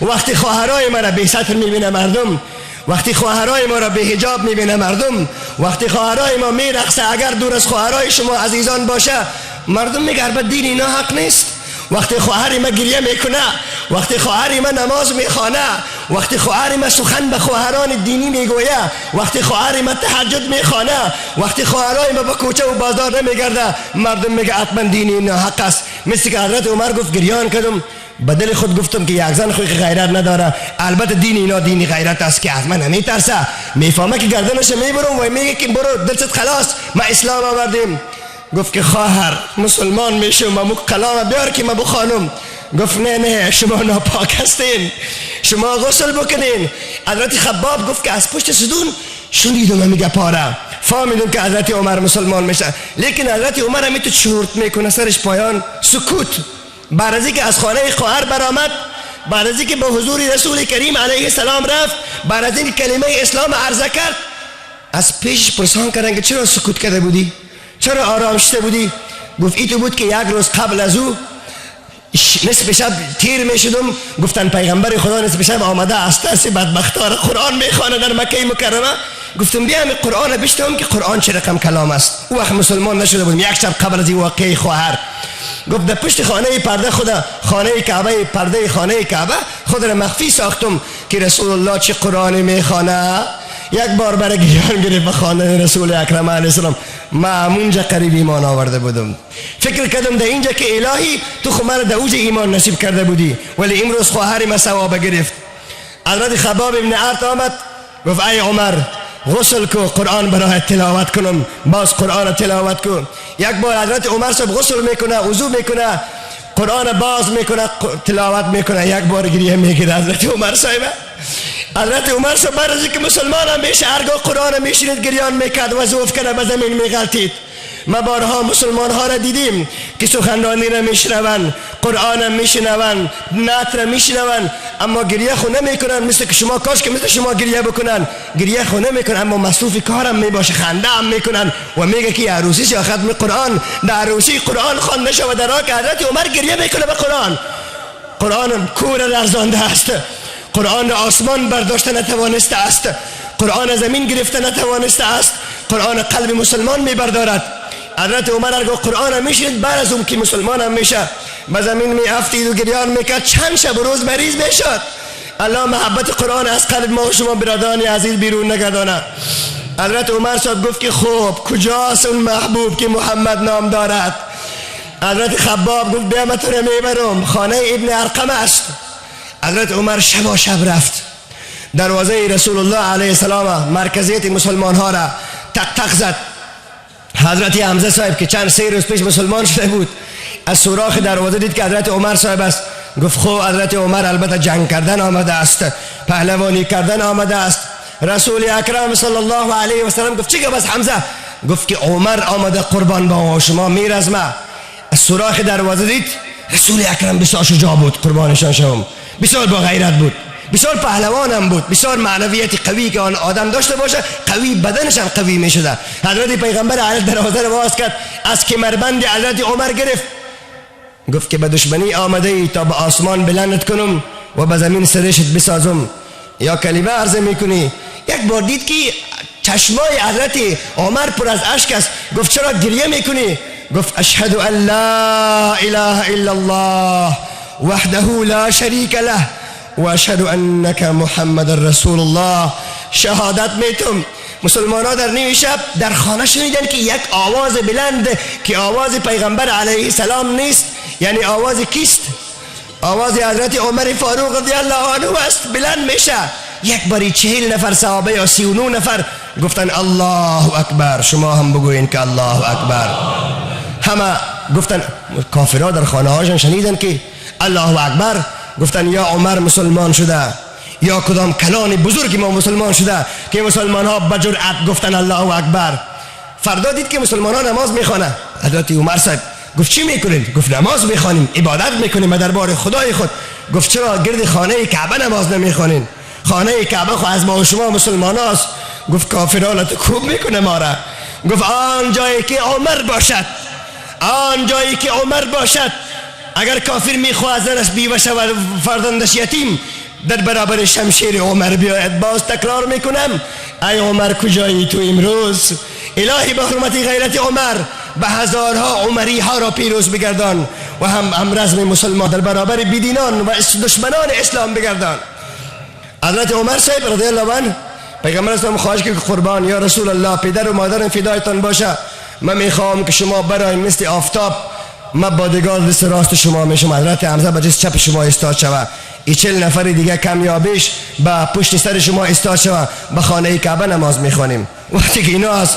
وقتی خواهرای ما را بی ستر میبینه مردم، وقتی خواهرای ما را بی حجاب میبینه مردم، وقتی خواهرای ما میرقصه اگر دور از خواهرای شما عزیزان باشه، مردم میگه البته دین اینا حق نیست. وقتی خواهر ما گریه میکنه، وقتی خواهر ما نماز میخوانه، وقتی خواهر ما سخن به خواهران دینی میگویه، وقتی خواهر ما تهجد میخوانه، وقتی خواهرای ما به کوچه و بازار نمیگرده، مردم میگه حتما دین اینا حق است. مثل که حضرت عمر گفت گریان کردم، به دل خود گفتم که یک زن خود غیرت نداره. البته دین اینا دین غیرت است که از من نمیترسه، میفهمه که گردنش میبرم و میگه که برو دلت خلاص ما اسلام آوردیم. گفت که خواهر مسلمان میشم و کلام بیار که ما بخوانم. گفت نه شما ناپاک هستین، شما غسل بکنین. حضرت خباب گفت که از پشت ستون شنیدم میگه پاره، فهمیدم که حضرت عمر مسلمان میشه. لیکن حضرت عمر همی تو چورت میکنه، سرش پایان سکوت. بعد از اینکه از خانه خواهر برآمد، بعد از اینکه به حضور رسول کریم علیه السلام رفت، بعد از اینکه کلمه اسلام عرضه کرد، از پیش پرسان کردن که چرا سکوت کرده بودی؟ چرا آرام شده بودی؟ گفت این تو بود که یک روز قبل از او نصف شب تیر می شدم، گفتن پیغمبر خدا نصف شب آمده از ترس بدبختار قرآن میخوانه در مکه مکرمه. گفتم بیام قرآن بشتم که قرآن چه رقم کلام است. او وقت مسلمان نشده بودم، یک شب قبل از این واقعه خواهر. گفت در پشت خانه پرده خدا، خانه کعبه، پرده خانه کعبه خود را مخفی ساختم که رسول الله چه قرآن میخوانه. یک بار برای گریان گرفت به خانه رسول اکرم علیه السلام. ما همونجا قریب ایمان آورده بودم، فکر کردم در اینجا که الهی تو خود من در اوج ایمان نصیب کرده بودی، ولی امروز خواهر ما ثواب گرفت. حضرت خباب ابن ارد آمد گفت ای عمر غسل کو، قرآن برای تلاوت کنم. باز قرآن تلاوت کن. یک بار حضرت عمر صاحب غسل میکنه، وضو میکنه، قرآن باز میکنه، تلاوت میکنه. یک بار گریه میگیره حضرت عمر صاحب. حضرت عمر صاحب بعد از اینکه مسلمان هم میشه هرگاه قرآن میشنید گریان میکرد و ضعف کرده به زمین میغلطید. ما بارها مسلمان ها را دیدیم که سخنرانی را میشنون، قرآن را میشنون، نعت را میشنون، اما گریه خو نمیکنن. مثل که شما کاش که مثل شما گریه بکنن. گریه خو نمیکنن اما مصروف کارم میباشه، خنده هم میکنن و میگه که عروسی یا ختم قرآن در عروسی قرآن خوانده شود. در حالی که حضرت عمر گریه میکنه به قرآن. قرآن کور لرزانده است، قرآن آسمان برداشته نتوانسته است، قرآن زمین گرفته نتوانسته است، قرآن قلب مسلمان میبردارد. حضرت عمر ارگاه قرآن میشنید بعد از اون که مسلمان هم میشه به زمین میافتید و گریان میکرد، چند شب و روز مریض میشد. الله محبت قرآن از قلب ما و شما برادران عزیز بیرون نگردانه. حضرت عمر صاحب گفت که خوب کجاست اون محبوب که محمد نام دارد؟ حضرت خباب گفت بیا من تو رو میبرم، خانه ابن ارقم است. حضرت عمر شب شب رفت دروازه رسول الله علیه السلام، مرکزیت مسلمان ها را تق تق زد. حضرت حمزه صاحب که چند 3 روز پیش مسلمان شده بود از سوراخ دروازه دید که حضرت عمر صاحب است. گفت خب حضرت عمر البته جنگ کردن آمده است، پهلوانی کردن آمده است. رسول اکرم صلی الله علیه و سلم گفت چی گفت از حمزه؟ گفت که عمر آمده قربان با شما میرزمه. از سوراخ دروازه دید رسول اکرم بسیار شجاع بود، قربانشان شوم، بسیار با غیرت بود، بسیار پهلوانم بود، بسیار معنویت قوی که آن آدم داشته باشه قوی بدنش هم قوی می شده. حضرت پیغمبر علیه دروازه رو باز کرد، از کمربند حضرت عمر گرفت، گفت که به دشمنی آمده ای تا به آسمان بلندت کنم و به زمین سرشت بسازم یا کلمه عرضه میکنی؟ یک بار دید که چشمای حضرت عمر پر از اشک است. گفت چرا گریه میکنی؟ گفت اشهد ان لا اله الا الله وحده لا شریک له و اشهد انک محمد رسول الله. شهادت میتم. مسلمان ها در نیم شب در خانه شنیدن که یک آواز بلند که آواز پیغمبر علیه السلام نیست. یعنی آواز کیست؟ آواز حضرت عمر فاروق رضی الله عنه است. بلند میشه. یک باری 40 نفر صحابه یا 39 نفر گفتن الله اکبر. شما هم بگوین که الله اکبر. همه گفتن، کافرها در خانه هاشون شنیدن که الله اکبر، گفتن یا عمر مسلمان شده، یا کدام کلان بزرگی ما مسلمان شده که مسلمان ها به جرأت گفتن الله اکبر. فردا دید که مسلمان ها نماز میخوانه. حضرت عمر صاحب گفت چی میکنید؟ گفت نماز میخوانیم، عبادت میکنیم به دربار خدای خود. گفت چرا گرد خانه کعبه نماز نمیخوانین؟ خانه کعبه خو از ما و شما مسلمان هاست. گفت کافران تو خوب میکنه ما را. گفت آن جایی که عمر باشد، آن جایی که عمر باشد، اگر کافر میخواد زنش بیوه شود فرزندش یتیم، در برابر شمشیر عمر بیاید. باز تکرار میکنم، ای عمر کجایی تو امروز؟ الهی به حرمت غیرت عمر به هزارها عمری ها را پیروز بگردان و هم رزم مسلمان در برابر بیدینان و دشمنان اسلام بگردان. حضرت عمر صاحب رضی الله عنه پیغمبر اسلام خواهش که قربان یا رسول الله پدر و مادرم فدایتان باشه، من میخوام که شما برای مثل آفتاب من بادگار دست راست شما میشم. حضرت حمزه به دست چپ شما استاد شوه، ای 40 نفر دیگه کمیابیش به پشت سر شما استاد شوه، به خانه کعبه نماز میخوانیم. وقتی که اینا از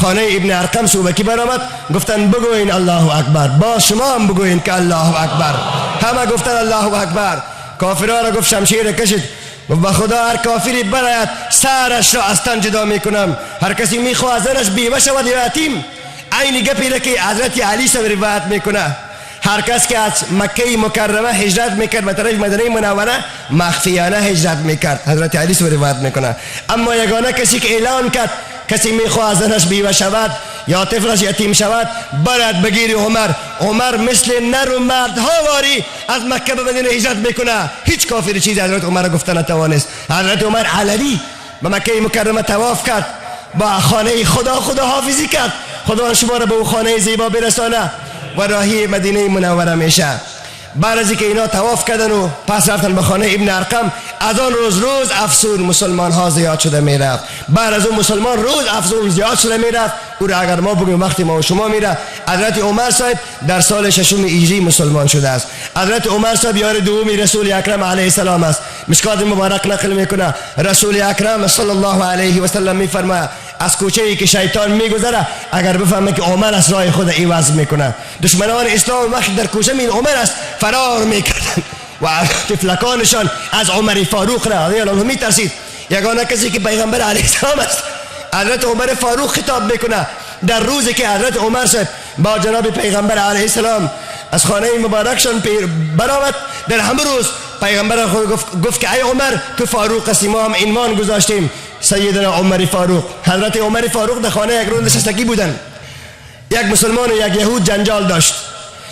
خانه ابن ارقم صوبکی برآمد گفتن بگوین الله اکبر. با شما هم بگوین که الله اکبر. همه گفتن الله اکبر. کافرها را گفت شمشیر کشید، گفت به خدا هر کافری براید سرش را از تن جدا میکنم. هر کسی میخواد زنش بیوه شود یا یتیم، عین گپی را که حضرت علی صاحب روایت میکنه. هر کس که از مکه مکرمه هجرت میکرد به طرف مدینه منوره مخفیانه هجرت میکرد. حضرت علی صاحب روایت میکنه. اما یگانه کسی که اعلان کرد کسی میخواد زنش بیوه شود یا طفلش یتیم شود برد بگیر عمر. عمر مثل نر و مرد ها واری از مکه به مدینه هجرت میکنه. هیچ کافری چیز حضرت عمر گفتن نتوانست. حضرت عمر علوی به مکه مکرمه طواف کرد، با خانه خدا حافظی کرد. خدا شما را به او خانه زیبا برسانه و راهی مدینه منوره میشه. بعد از اینکه اینا طواف کردن و پس رفتن به خانه ابن ارقم، از آن روز افزون مسلمان ها زیاد شده میرفت. بعد از اون مسلمان روز افزون زیاد شده میرفت. او را اگر ما بگیم وقتی ما و شما میره، حضرت عمر صاحب در سال 6 هجری مسلمان شده است. حضرت عمر صاحب یار دومی رسول اکرم علیه السلام است. مشکات مبارک نقل میکنه رسول اکرم صلی الله علیه و سلم میفرماید از کوچه ای که شیطان میگذره اگر بفهمه که عمر از راه خود عوض میکنه، دشمنان اسلام وقتی در کوچه می عمر است فرار میکردن و طفلکانشان از عمر فاروق رضی الله عنه میترسید. یگانه کسی که پیغمبر علیه السلام است حضرت عمر فاروق خطاب میکنه. در روزی که حضرت عمر صاحب با جناب پیغمبر علیه السلام از خانه مبارکشان برآمد، در همه روز پیغمبر گفت که ای عمر تو فاروق هستی، ما هم عنوان گذاشتیم سیدنا عمر فاروق. حضرت عمر فاروق در خانه یک روز نشستگی بودن. یک مسلمان و یک یهود جنجال داشت،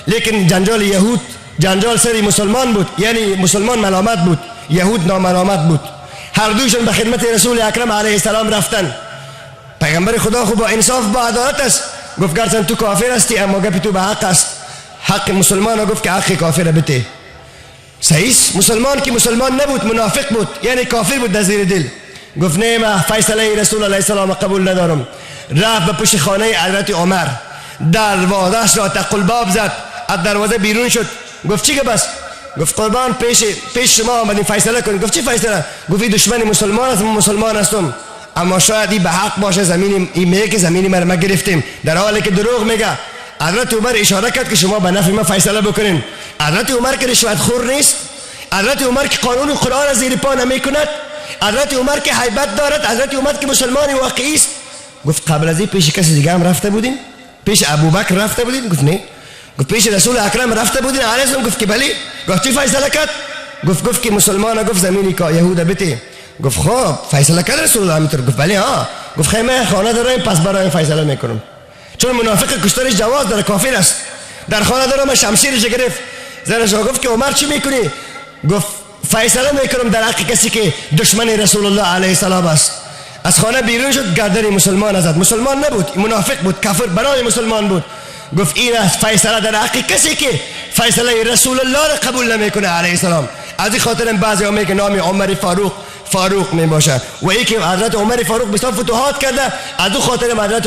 لیکن جنجال یهود جنجال سری مسلمان بود، یعنی مسلمان ملامت بود، یهود ناملامت بود. هر دوشون به خدمت رسول اکرم علیه السلام رفتن. پیغمبر خدا خوب با انصاف با عدالت است. گفت گرچند تو کافر هستی اما گپی تو به حق است. حق مسلمان ها گفت که حق کافر بده. صحیح مسلمان که مسلمان نبود، منافق بود، یعنی کافر بود در زیر دل. گفت نه من فیصله رسول الله السلام قبول ندارم. رفت به پشت خانه حضرت عمر، دروازه‌اش را تق الباب زد، از دروازه بیرون شد. گفت چی بس؟ گفت قربان پیش شما آمدیم فیصله کنیم. گفت چی فیصله؟ گفت این دشمن مسلمان است، من مسلمان هستم، اما شاید این به حق باشه، زمین این میگه که زمین ما گرفتیم، در حالی که دروغ میگه. حضرت عمر اشاره کرد که شما به نفع ما فیصله بکنین. حضرت عمر که رشوت خور نیست، حضرت عمر که قانون قرآن را زیر پا نمیکند، حضرت عمر که هیبت دارد، حضرت عمر که مسلمان واقعی است. گفت قبل از این پیش کسی دیگه هم رفته بودین؟ پیش ابوبکر رفته بودین؟ گفت نه. گفت پیش رسول اکرم رفته بودین علیه السلام؟ گفت که بله. گفت چی فیصله کرد؟ گفت که مسلمان، گفت زمینی که یهود بده. گفت خب فیصله کرد رسول الله همینطور؟ گفت بله. ها. گفت خیمه خانه دارم، پس برای فیصله میکنم، چون منافق کشتارش جواز داره، کافر است. در خانه دارم شمشیرش گرفت. زنش گفت که عمر چی میکنی؟ گفت فیصله میکنم در حق کسی که دشمن رسول الله علیه السلام است. از خانه بیرون شد، گردن مسلمان زد. مسلمان نبود، منافق بود، کافر برای مسلمان بود. گفت این است فیصله در حق کسی که فیصله رسول الله را قبول نمیکنه علیه السلام. از این خاطر بعضی ها میگن نام عمر فاروق می باشه، و ای که حضرت عمر فاروق بسیار فتوحات کرده، از اون خاطر حضرت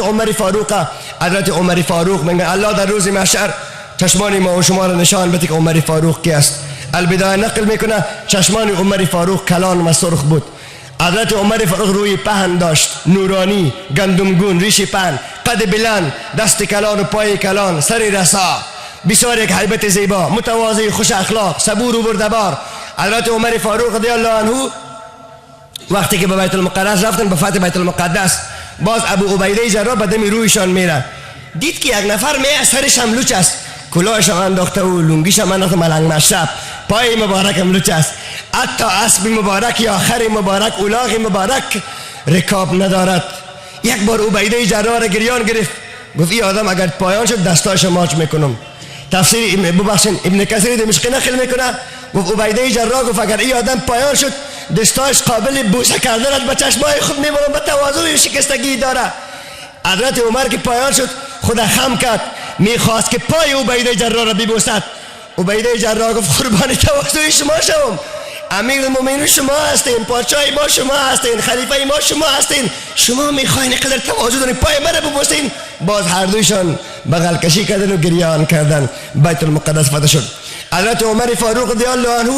عمر فاروق میگن الله در روز محشر چشمان ما و شما را نشان بده که عمر فاروق کی است. البدایه نقل میکنه چشمان عمر فاروق کلان و سرخ بود. حضرت عمر فاروق روی پهن داشت، نورانی، گندمگون، ریش پهن، قد بلند، دست کلان و پای کلان، سر رسا، بسیار یک هیبت زیبا، متواضع، خوش اخلاق، صبور و بردبار. حضرت عمر فاروق رضی الله عنه وقتی که به بیت المقدس رفتن، به فتح بیت المقدس، باز ابو عبیده جراح به دم رویشان میره، دید که یک نفر می سرش هم لوچ است، کلاهش هم انداخته و لنگیش هم انداخته ملنگ مشرب، پای مبارک هم لوچ است، حتی اسب مبارک یا خر مبارک، الاغ مبارک رکاب ندارد. یک بار عبیده جراح را گریان گرفت، گفت این آدم اگر پایان شد دستاش ماچ میکنم. تفسیر ببخشید ابن کثیر دمشقی نقل میکنه، گفت عبیده جراح گفت اگر این آدم پایان شد دستاش قابل بوسه کردن به چشمای خود میمونم، به تواضع و شکستگی داره. حضرت عمر که پایان شد خود خم کرد، میخواست که پای عبیده جراح را ببوسد. عبیده جراح گفت قربان تواضع شما شوم، امیر المؤمنین شما هستین، پادشاه ما شما هستین، خلیفه ما شما هستین، شما میخواین اینقدر تواضع دارین پای من را ببوسین؟ باز هر دویشان بغل کشی کردن و گریان کردن. بیت المقدس فتح شد. حضرت عمر فاروق رضی الله عنه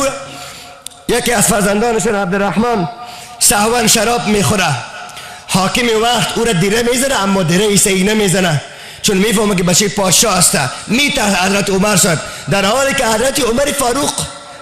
یکی از فرزندانشون عبدالرحمن سهوا شراب میخوره، حاکم وقت او را دیره میزنه، اما دیره سینه میزنه، چون میفهمه که بچه پادشاه است. میترسه حضرت عمر شد، در حالی که حضرت عمر فاروق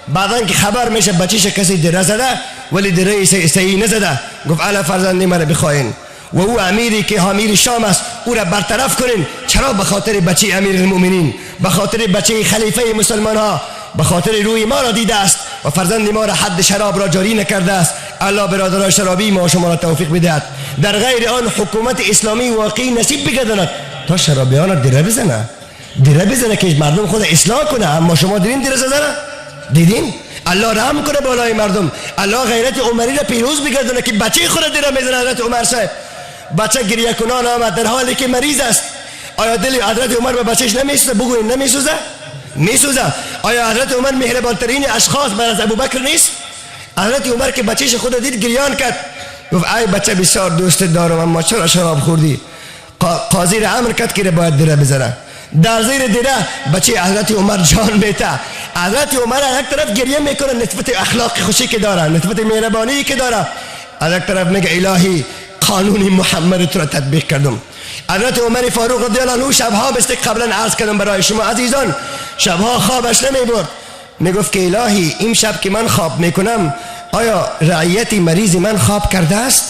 بعداً که خبر میشه بچهش کسی دیره زده ولی دیره سینه زده، گفت الا فرزندی مرا بخواین و او امیری که امیر شام است او را برطرف کنین. چرا؟ به خاطر بچه امیر المؤمنین، به خاطر بچه خلیفه مسلمان ها، به خاطر روی ما را دیده است و فرزند ما را حد شراب را جاری نکرده است. الله برادران شرابی ما و شما را توفیق بدهد، در غیر آن حکومت اسلامی واقعی نصیب بگرداند تا شرابیان را دیره بزنه که مردم خود اصلاح کنه. اما شما دیدین دیره زدن؟ دیدین؟ الله رحم کنه بالای مردم، الله غیرت عمری را پیروز بگردونه که بچه خود دیره میزنه. حضرت عمر صاحب بچه گریه کنان آمد در حالی که مریض است. آیا دل حضرت عمر به بچهش نمیسوزه؟ بگوین نمیسوزه؟ میسوزه. آیا حضرت عمر مهربانترین اشخاص بعد از ابوبکر نیست؟ حضرت عمر که بچهش خود دید گریان کرد، گفت ای بچه بسیار دوست دارم اما چرا شراب خوردی؟ قاضی را امر کرد که باید دیره بزنه. در زیر دیره بچه حضرت عمر جان میته. حضرت عمر از یک طرف گریه میکنه نسبت اخلاق خوشی که داره، نسبت مهربانی که داره، از یک طرف میگه الهی قانون محمد تو را تطبیق کردم. حضرت عمر فاروق رضی الله عنه شبها بست قبلا عرض کردم برای شما عزیزان، شبها خوابش نمیبرد، میگفت که الهی این شب که من خواب میکنم آیا رعیت مریض من خواب کرده است؟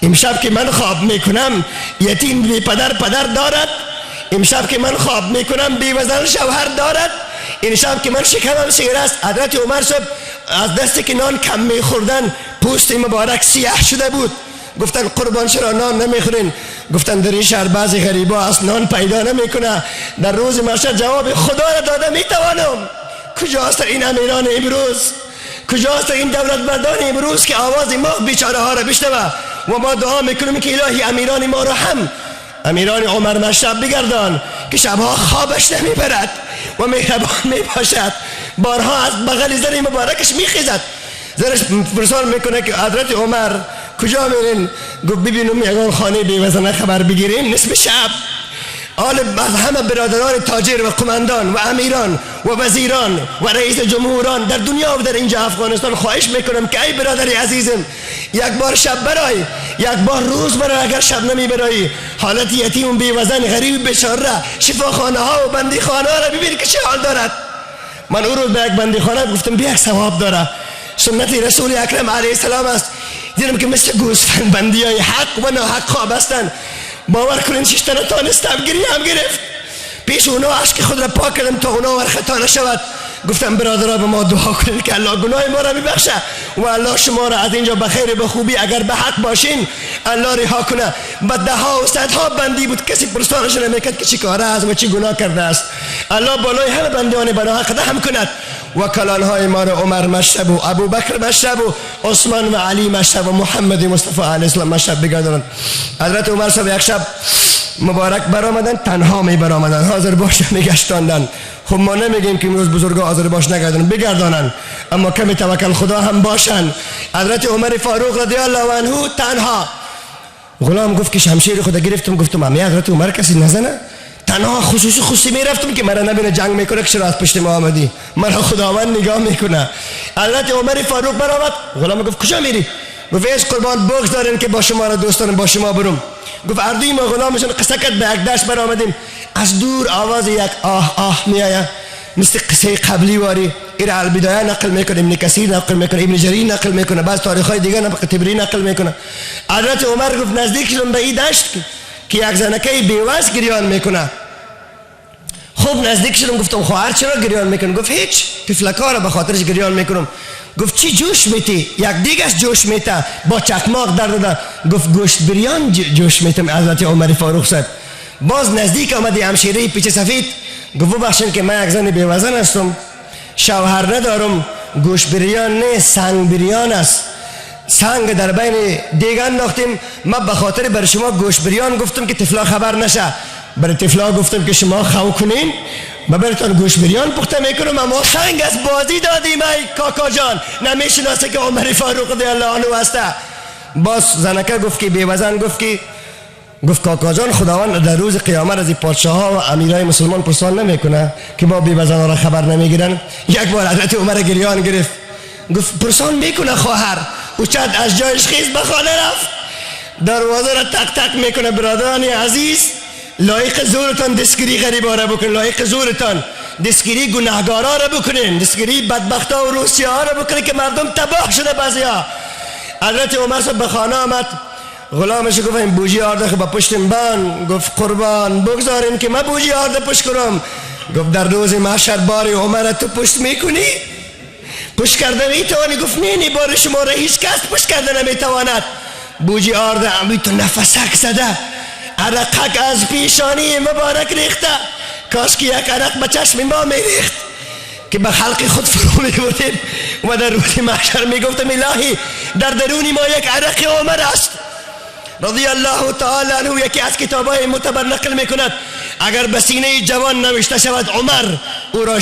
امشب که من خواب میکنم یتیم بی پدر دارد؟ امشب که من خواب میکنم بی وزن شوهر دارد؟ این شب که من شکمم سیر است. حضرت عمر صاحب از دستی که نان کم میخوردن پوست مبارک سیاه شده بود. گفتن قربان چرا نان نمیخورین؟ گفتن در این شهر بعضی غریبا است نان پیدا نمیکنه، در روز محشر جواب خدا را داده میتوانم. کجاست این امیران امروز؟ کجاست این دولتمردان امروز که آواز ما بیچاره ها را بشنوه؟ و ما دعا میکنیم که الهی امیران ما را هم امیران عمر مشرب بگردان که شبها خوابش نمیبرد و مهربان میباشد، بارها از بغل زن مبارکش میخیزد. زنش پرسان میکنه که حضرت عمر کجا میرین؟ گفت ببینم یگان خانه بیوزنه خبر بگیریم نصف شب. آل همه برادران تاجر و قماندان و امیران و وزیران و رئیس جمهوران در دنیا و در اینجا افغانستان خواهش میکنم که ای برادری عزیزم یک بار شب برای، یک بار روز برای، اگر شب نمی برای حالت یتیم بیوزن غریب بیچاره شفاخانه ها و بندی خانه ها را ببین که چه حال دارد. من اون روز به یک بندی خانه گفتم بیا یک ثواب داره، سنت رسول اکرم علیه السلام است. دیدم که مثل گوسفند بندی های حق و ناحق خواب هستند. باور کنین شیشتن تانستم گریه هم گرفت. پیش اونا عشق خود را پاک کردم تا اونا ورخطا نشود. گفتم برادرها به ما دعا کنین که الله گناه ما را ببخشه و الله شما را از اینجا بخیر به خوبی اگر به حق باشین الله رها کنه. بعد ده ها و صدها بندی بود، کسی پرسانش نمیکرد که چی کاره است و چی گناه کرده است. الله بالای همه بندیان بنا حق رحم کند و کلانهای ما را عمر مشرب و ابو بکر مشرب و عثمان و علی مشرب و محمد مصطفی علیه السلام مشرب بگردانند. حضرت عمر صاحب یک شب مبارک برآمدن، تنها می برآمدن، حاضر باش نگشتاندن. خب ما نمیگیم که امروز بزرگا حاضر باش نگردن، بگردانن، اما کمی توکل خدا هم باشن. حضرت عمر فاروق رضی الله عنه تنها. غلام گفت که شمشیر خدا گرفتم، گفتم امی حضرت عمر کسی نزنه؟ تنها خصوصی میرفتم که مرا نبینه جنگ میکنه که چرا از پشت ما آمدی، مرا خداوند نگاه میکنه. حضرت عمر فاروق برآمد. غلام گفت کجا میری؟ گفت ایش قربان بگذارین که با شما را دوستان با شما برم. گفت اردوی ما غلامشون قصه کرد به یک دشت برآمدیم. از دور آواز یک آه میآید مثل قصه قبلی واری. این البدایه نقل میکنه، ابن کثیر نقل میکنه، ابن جریر نقل میکنه، بعض تاریخ‌های دیگه تبری نقل میکنه. حضرت عمر گفت نزدیک شدم به این دشت که یک زنکه بیوز گریان میکنه. خوب نزدیک شدم، گفتم خواهر چرا گریان میکنه؟ گفت هیچ، تفلکا را به خاطرش گریان میکنم. گفت چی جوش میتی؟ یک دیگه جوش میته با چکماق در داده. گفت گوشت بریان جوش میتم. حضرت عمر فاروق صاحب باز نزدیک آمدی همشیره پیچ سفید. گفت ببخشید که من یک زن بیوزن هستم، شوهر ندارم، گوشت بریان نه سنگ بریان است. سنگ در بین دیگ انداختیم. من به خاطر بر شما گوشت بریان گفتم که طفلا خبر نشه. برای طفلا گفتم که شما خو کنین، من براتون گوشت بریان پخته میکنم، اما سنگ از بازی دادیم ای کاکا جان، نمیشناسه که عمر فاروق رضی الله عنه هسته. باز زنکه گفت که بیوزن گفت کاکا جان خداوند در روز قیامت از پادشاه ها و امیرای مسلمان پرسان نمیکنه که با بیوزن را خبر نمیگیرن. یک بار حضرت عمر گریان گرفت. گفت پرسان میکنه خواهر. او چند از جایش خیز به خانه رفت، دروازه را تق تق میکنه. برادران عزیز لایق زورتان دستگیری غریبا را بکنین، لایق زورتان دستگیری گناهگارا را بکنین، دستگیری بدبختا و روسیا ها را بکنین که مردم تباه شده بعضیا. حضرت عمر صاحب به خانه آمد. غلامش گفت این بوجی آرده با پشتم بان. گفت قربان بگذارین که من بوجی آرده پشت کنم. گفت در روز محشر بار عمر تو پشت میکنی؟ پشت کردن میتوانی؟ گفت نه بار شما را هیچ کس پشت کردن نمیتواند. بوجی آرده امی تو نفسک زده، عرقک از پیشانی مبارک ریخته. کاش که یک عرق به چشم ما میریخت که به خلق خود فرو میبردیم و در روز محشر میگفتم الهی در درونی ما یک عرق عمر است رضی الله تعالی عنه. یکی از کتابای معتبر نقل میکند اگر به سینه جوان نوشته شود عمر، او را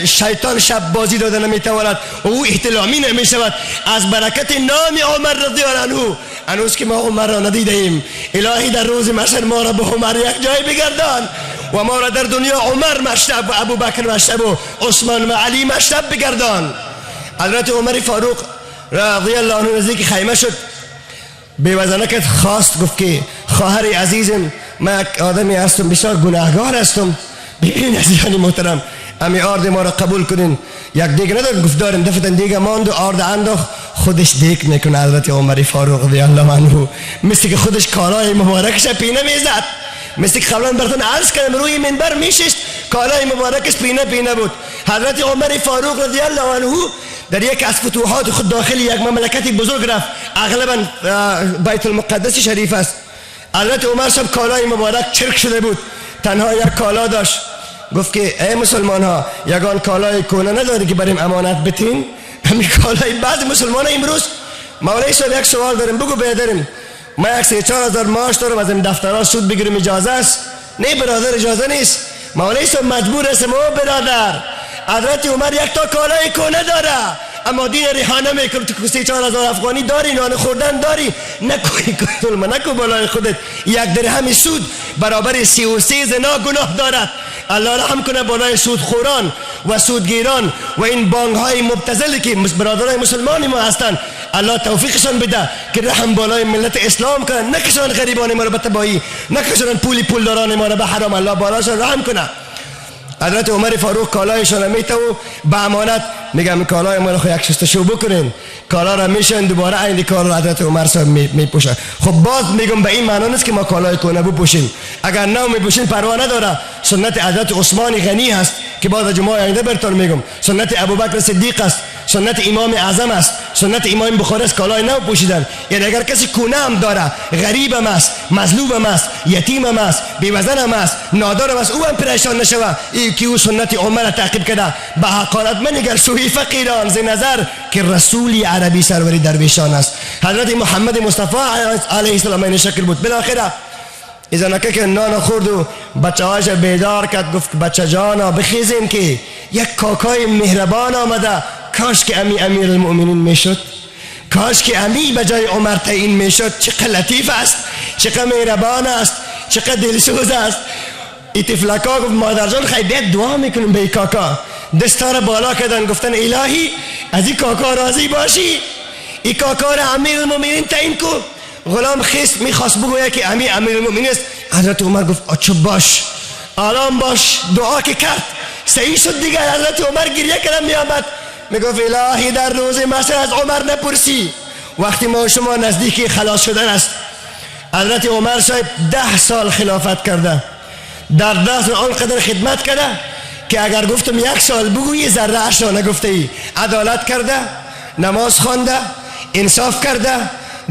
شیطان شب بازی داده نمیتواند و او احتلامی نمیشود. از برکت نام عمر رضی الله عنه هنوز که ما عمر را ندیده ایم، الهی در روز محشر ما را به عمر یک جای بگردان و ما را در دنیا عمر مشرب و ابو بکر مشرب و عثمان و علی مشرب بگردان. حضرت عمر فاروق رضی الله عنه نزدیک خیمه شد. بیوزنکت خواست، گفت که خواهر عزیزم من یک آدمی هستم بسیار گناهگار هستم، ببین عزیزان محترم امی آرد ما را قبول کنین. یک دیگ ندارم؟ گفت دارم. دفتن دیگ ماند و آرد انداخت. خودش دیگ میکنه حضرت عمر فاروق رضی الله عنه، مثل که خودش کالای مبارکش پینه میزد، مثل که قبلا براتون عرض کردم روی منبر میشست کالای مبارکش پینه بود. حضرت عمر فاروق رضی الله عنه در یک از فتوحات خود داخل یک مملکتی بزرگ رفت، اغلبا بیت المقدس شریف است. حضرت عمر صاحب کالای مبارک چرک شده بود، تنها یک کالا داشت. گفت که ای مسلمان ها یگان کالای کونه نداری که بریم امانت بتین؟ همین کالای بعض مسلمان ها امروز مولای صاحب یک سوال داریم، بگو بیادریم ما 1-4 هزار معاش دارم از این دفترها سود بگیریم اجازه است؟ نه برادر اجازه نیست. مولای صاحب مجبور است. ما برادر حضرت عمر یک تا کالای کنه داره اما دین ریحانه میکنه. تو 3-4 هزار افغانی داری، نان خوردن داری، نکو بالای خودت. یک درهم سود برابر 33 زنا گناه دارد. الله رحم کنه بالای سودخوران و سودگیران و این بانک های مبتذلی که برادرای مسلمانی ما هستند، الله توفیقشان بده که رحم بالای ملت اسلام کنن، نکشن غریبان ما رو به تباهی، نکشن پولداران ما رو به حرام. الله بالاشان رحم کنه. حضرت عمر فاروق کالایشان رو میته و به امانت میگم کالای ما رو خود یک شستشو بکنین، کالا رو میشن دوباره این کار رو حضرت عمر صاحب میپوشن. خب باز میگم به این معنا نیست که ما کالای کنه بپوشیم، اگر نه میپوشین پروا نداره. سنت حضرت عثمان غنی هست که بعد جمعه آینده براتون میگم، سنت ابوبکر صدیق است، سنت امام اعظم است، سنت امام بخاری است کالای نو پوشیدن. یعنی اگر کسی کونه هم داره، غریب هم است، مظلوم هم است، یتیم هم است، بی‌وزن هم است، نادار هم است، او هم پریشان نشوه که او سنت عمر تعقیب کرده. به حقارت منگر سوی فقیران ز نظر که رسولی عربی سروری درویشان است. حضرت محمد مصطفی علیه السلام این شکل بود. بالاخره ایزا نکه که نان خورد و بچه هایش بیدار کرد، گفت بچه جانا بخیزین که یک کاکای مهربان آمده، کاش که امیر المؤمنین میشد، کاش که امیر بجای عمر تعیین میشد. چقدر لطیف است، چقدر مهربان است، چقدر دلسوز است. این تفلکا گفت مادر جان خیلی دعا میکنیم به این کاکا. دستا را بالا کردن گفتن الهی از این کاکا راضی باشی، این کاکا را امیر المؤمنین تعیین کو. غلام خیست میخواست بگوید که امیر المؤمنین است. حضرت عمر گفت اچو باش، آرام باش. دعا که کرد صحیح شد دیگه. حضرت عمر گریه کردن میامد میگفت الهی در روز محشر از عمر نپرسی، وقتی ما شما نزدیکی خلاص شدن است. حضرت عمر صاحب 10 سال خلافت کرده، در 10 سال آنقدر خدمت کرده که اگر گفتم 1 سال بگویی ذره اش را نگفته ای. عدالت کرده، نماز خوانده، انصاف کرده،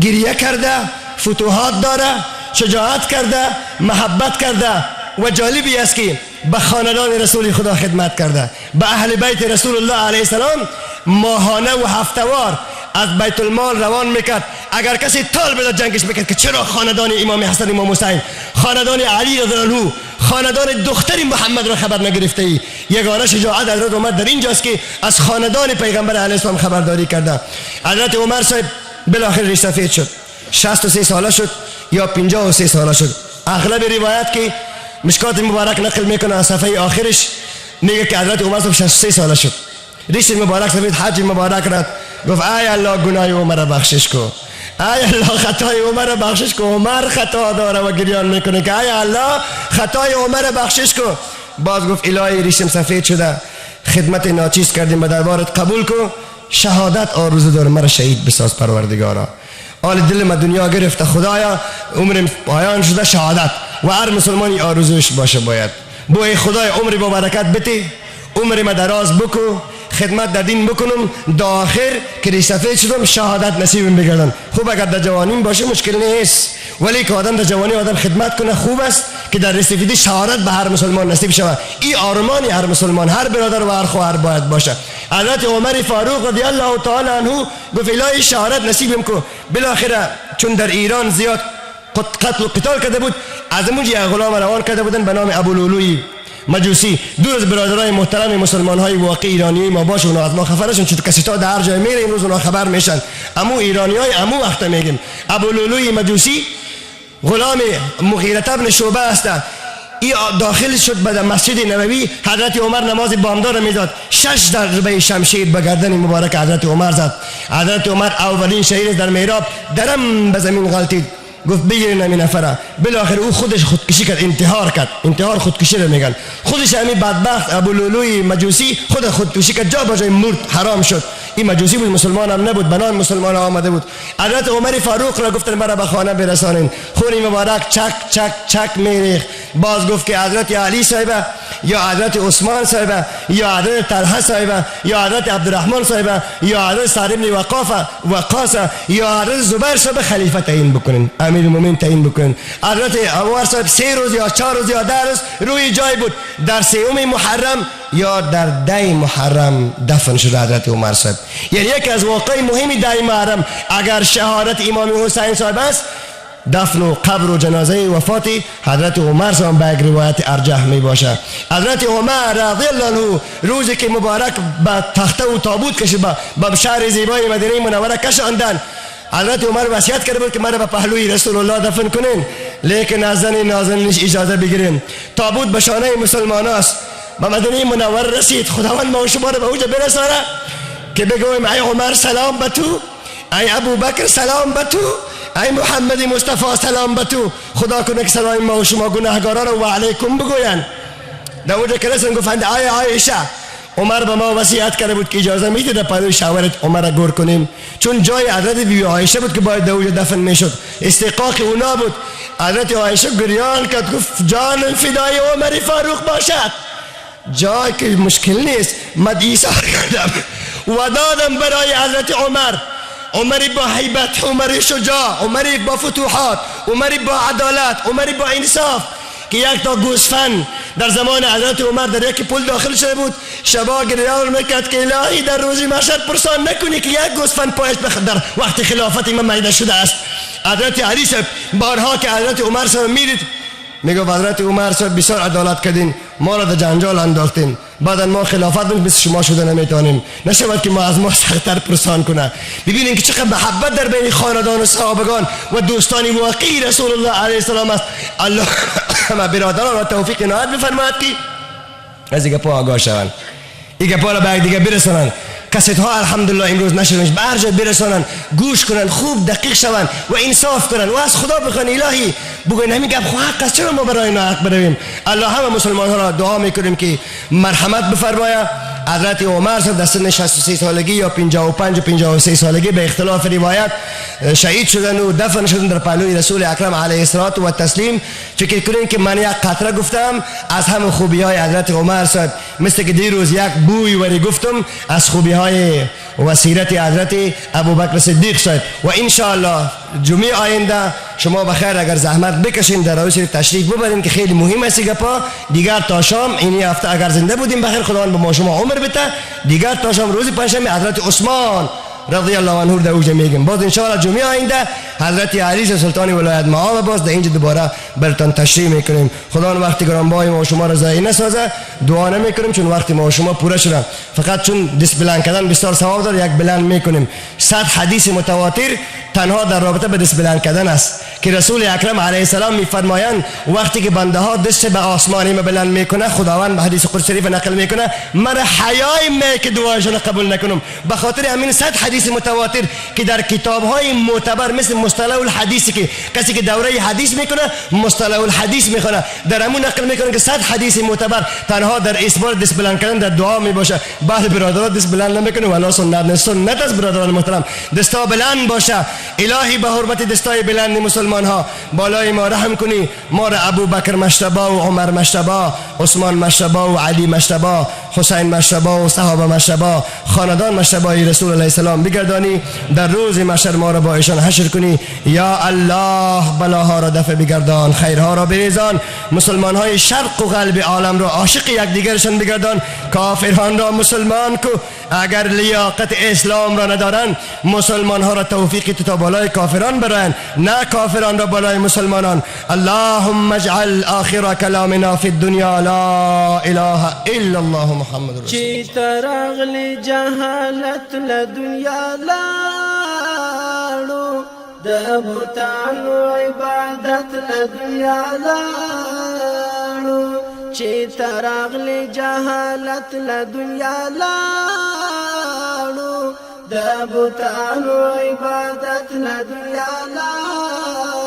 گریه کرده، فتوحات داره، شجاعت کرده، محبت کرده. و جالبی است که به خاندان رسول خدا خدمت کرده، به اهل بیت رسول الله علیه السلام ماهانه و هفتوار از بیت المال روان میکرد. اگر کسی تال بده جنگش میکرد که چرا خاندان امام حسن امام حسین، خاندان علی رضی الله عنه، خاندان دختر محمد را خبر نگرفته ای. یگانه شجاعت حضرت عمر در اینجاست که از خاندان پیغمبر علیه السلام خبرداری کرده. حضرت عمر صاحب بالاخره ریش سفید شد، 63 ساله شد یا 53 ساله شد. اغلب روایت که مشکات مبارک نقل میکنه از صفحه آخرش میگه که حضرت عمر صاحب 63 ساله شد، ریش مبارک سفید، حج مبارک رد. گفت ای الله گناه عمر را بخشش کو، ای الله خطای عمر را بخشش کو. عمر خطا داره و گریان میکنه که ای الله خطای عمر را بخشش کو. باز گفت الهی ریشم سفید شده، خدمت ناچیز کردیم، به دربارت قبول کو، شهادت آرزو دارم، مرا شهید بساز پروردگارا. حال دل ما دنیا گرفته، خدایا عمرم پایان شده شهادت و هر مسلمانی آرزوش باشه. باید بوی خدای عمر با برکت بده، عمر ما دراز بکو، خدمت در دین بکنم، دا آخر که ریش سفید شدم شهادت نصیبم بگردن. خوب اگر در جوانیم باشه مشکل نیست، ولی که آدم در جوانی آدم خدمت کنه خوب است که در رسیدگی شهادت به هر مسلمان نصیب شود. این آرمانی هر مسلمان، هر برادر و هر خواهر باید باشه. حضرت عمر فاروق رضی الله تعالی عنه گفت الهی شهادت نصیبم کو. بالاخره چون در ایران زیاد قتل و قتال کرده بود، از اونجا یک غلام روان کرده بودن به نام ابولولوی مجوسی. دو از برادرای محترم مسلمان های واقعی ایرانی ما باشه، اونا از ما خبرشون چون کسی تا در هر جای میره امروز اونا خبر میشن. امو ایرانی های امو وقت میگیم ابولولوی مجوسی غلام مغیره بن شعبه است. ای داخل شد به مسجد نبوی، حضرت عمر نماز بامدار میداد، 6 ضربه شمشیر به گردن مبارک حضرت عمر زد. حضرت عمر اولین شهید در محراب درم به زمین غلطید، گفت بگیرین همین نفره. بالاخره او خودش خودکشی کرد، انتحار کرد. انتحار خودکشی رو میگن. خودش همین بدبخت ابولولوی مجوسی خودکشی کرد، جا بجای مرد حرام شد. این مجوسی بود، مسلمان هم نبود، بنان مسلمان آمده بود. حضرت عمر فاروق را گفتن مرا به خانه برسانین. خون مبارک چک چک چک میریخت. باز گفت که حضرت علی صاحب یا حضرت عثمان صاحب یا حضرت طلحه صاحب یا حضرت عبدالرحمن صاحب یا حضرت سعد بن وقاص یا حضرت زبیر صاحب خلیفه تعیین بکنین، امیر المؤمنین تعیین بکنین. حضرت عمر صاحب 3 روز یا 4 روز یا 10 روز روی جای بود. در 3 محرم یا در 10 محرم دفن شد حضرت عمر صاحب. یعنی یکی از واقعی مهمی 10 محرم اگر شهادت امام حسین صاحب است، دفن و قبر و جنازه وفات حضرت عمر سام به یک روایت ارجح می باشه. حضرت عمر رضی الله عنه روزی که مبارک به تخته و تابوت کشید به شهر زیبای مدینه منوره کشاندن، حضرت عمر وصیت کرده بود که مرا به پهلوی رسول الله دفن کنین، لیکن از زن نازنینش اجازه بگیرین. تابوت به شانه مسلمان است، به مدینه منوره رسید. خداوند ما و شما را به اوجه برسانه که بگویم ای عمر سلام به تو، ای ابو بکر سلام به تو، ای محمد مصطفی سلام به تو. خدا کنه که سلام ما و شما گناهگاران رو و علیکم بگوین. در اونجا که رسن گفتند ای عایشه عمر به ما وصیت کرده بود که اجازه میده در پهلوی شوهرت عمر را گور کنیم، چون جای حضرت بیبی عایشه بود که باید در اونجا دفن میشد، استحقاق اونا بود. حضرت عایشه گریان کرد گفت جان فدای عمر فاروق باشد، جای که مشکل نیست. من ایثار کردم و دادم برای حضرت عمر، عمری با هیبت، عمری شجاع، عمری با فتوحات، عمری با عدالت، عمری با انصاف که یک تا گوسفند در زمان حضرت عمر در یک پل داخل شده بود، شبا گریان میکرد که الهی در روز محشر پرسان نکنی که یک گوسفند پایش در وقت خلافت من میده شده است. حضرت علی صاحب بارها که حضرت عمر صاحب میرید میگه حضرت عمر صاحب بسیار عدالت کردین، ما را در جنجال انداختین، بعد ما خلافت مثل شما شده نمیتونیم، نشود که ما از ما سخت‌تر پرسان کنه. ببینین که چقدر محبت در بین خاندان و صحابگان و دوستانی واقعی رسول الله علیه السلام است. الله همه برادران را توفیق عنایت بفرماید که از این گپا آگاه شوند، این گپا را به یک دیگه برسانند. کست ها الحمدلله امروز نشدنش به هر جا برسانن، گوش کنن، خوب دقیق شوند و انصاف کنن و از خدا بخوان الهی بگوین همین گپ خو حق است، چرا ما برای ناحق برویم. الله همه مسلمان ها را دعا میکنیم که مرحمت بفرماید. حضرت عمر صاحب در سن 63 سالگی یا 55 و 53 سالگی به اختلاف روایت شهید شدن و دفن شدن در پهلوی رسول اکرم علیه الصلاه و التسلیم. فکر کنین که من یک قطره گفتم از همه خوبی های حضرت عمر صاحب، مثل که دیروز یک بوی وری گفتم از خوبی های و سیرت حضرت ابوبکر صدیق صاحب. و ان شاء الله جمعه آینده شما بخیر اگر زحمت بکشین در روز تشریف ببرین که خیلی مهم است. گپا دیگر تا شام این هفته اگر زنده بودیم بخیر خداوند به ما شما عمر بده، دیگر تا شام روز پنجشنبه حضرت عثمان رضی الله عنه در اوج میگیم. باز ان شاء الله جمعه آینده حضرت علی سلطان ولایت معاو باز در اینجا دوباره برتان تشریح میکنیم. خداوند وقتی گرانبهای ما و شما را ضایع نسازه. دعا نمیکنیم چون وقتی ما و شما پوره شده، فقط چون دست بلند کردن بسیار ثواب داره یک بلند میکنیم. 100 حدیث متواتر تنها در رابطه به دست بلند کردن است که رسول اکرم علیه السلام میفرمایند وقتی که بنده ها دست به آسمانی بلند میکنه خداوند به حدیث قدسی شریف نقل میکنه من حیای می که دعایشون قبول نکنم. به خاطر همین 100 حدیث متواتر که در کتاب های معتبر مثل مصطلح الحدیث که کسی که دوره حدیث میکنه مصطلح الحدیث میخونه در همون نقل میکنه که 100 حدیث معتبر تنها در اثبات دست بلند کردن در دعا میباشه. بعضی برادران دست بلند نمیکنه ولی سنت است. برادران محترم دستا بلند باشه. الهی به حرمت دستای بلند مسلمان ها بالای ما رحم کنی. ما را ابو بکر مشتبه و عمر مشتبه، عثمان مشتبه و علی مشتبه، حسین مشتبه و صحابه مشتبه، خاندان مشتبه رسول الله السلام بگردانی. در روز محشر ما را با ایشان حشر کنی. یا الله بلاها را دفع بگردان، خیرها را بریزان. مسلمان های شرق و غرب عالم را عاشق یکدیگرشان بگردان. کافران را مسلمان کو. اگر لیاقت اسلام را ندارند مسلمان ها را توفیق تا بالای کافران برند، نه کافران را بالای مسلمانان. اللهم اجعل آخر کلامنا فی الدنیا لا اله الا الله محمد رسول الله. چی ترغلی جهالت لدنیا لاړو د بوتانو عبادت لدنیا لاړو چی ترغلی جهالت لدنیا لاړو د بوتانو عبادت لدنیا لاړو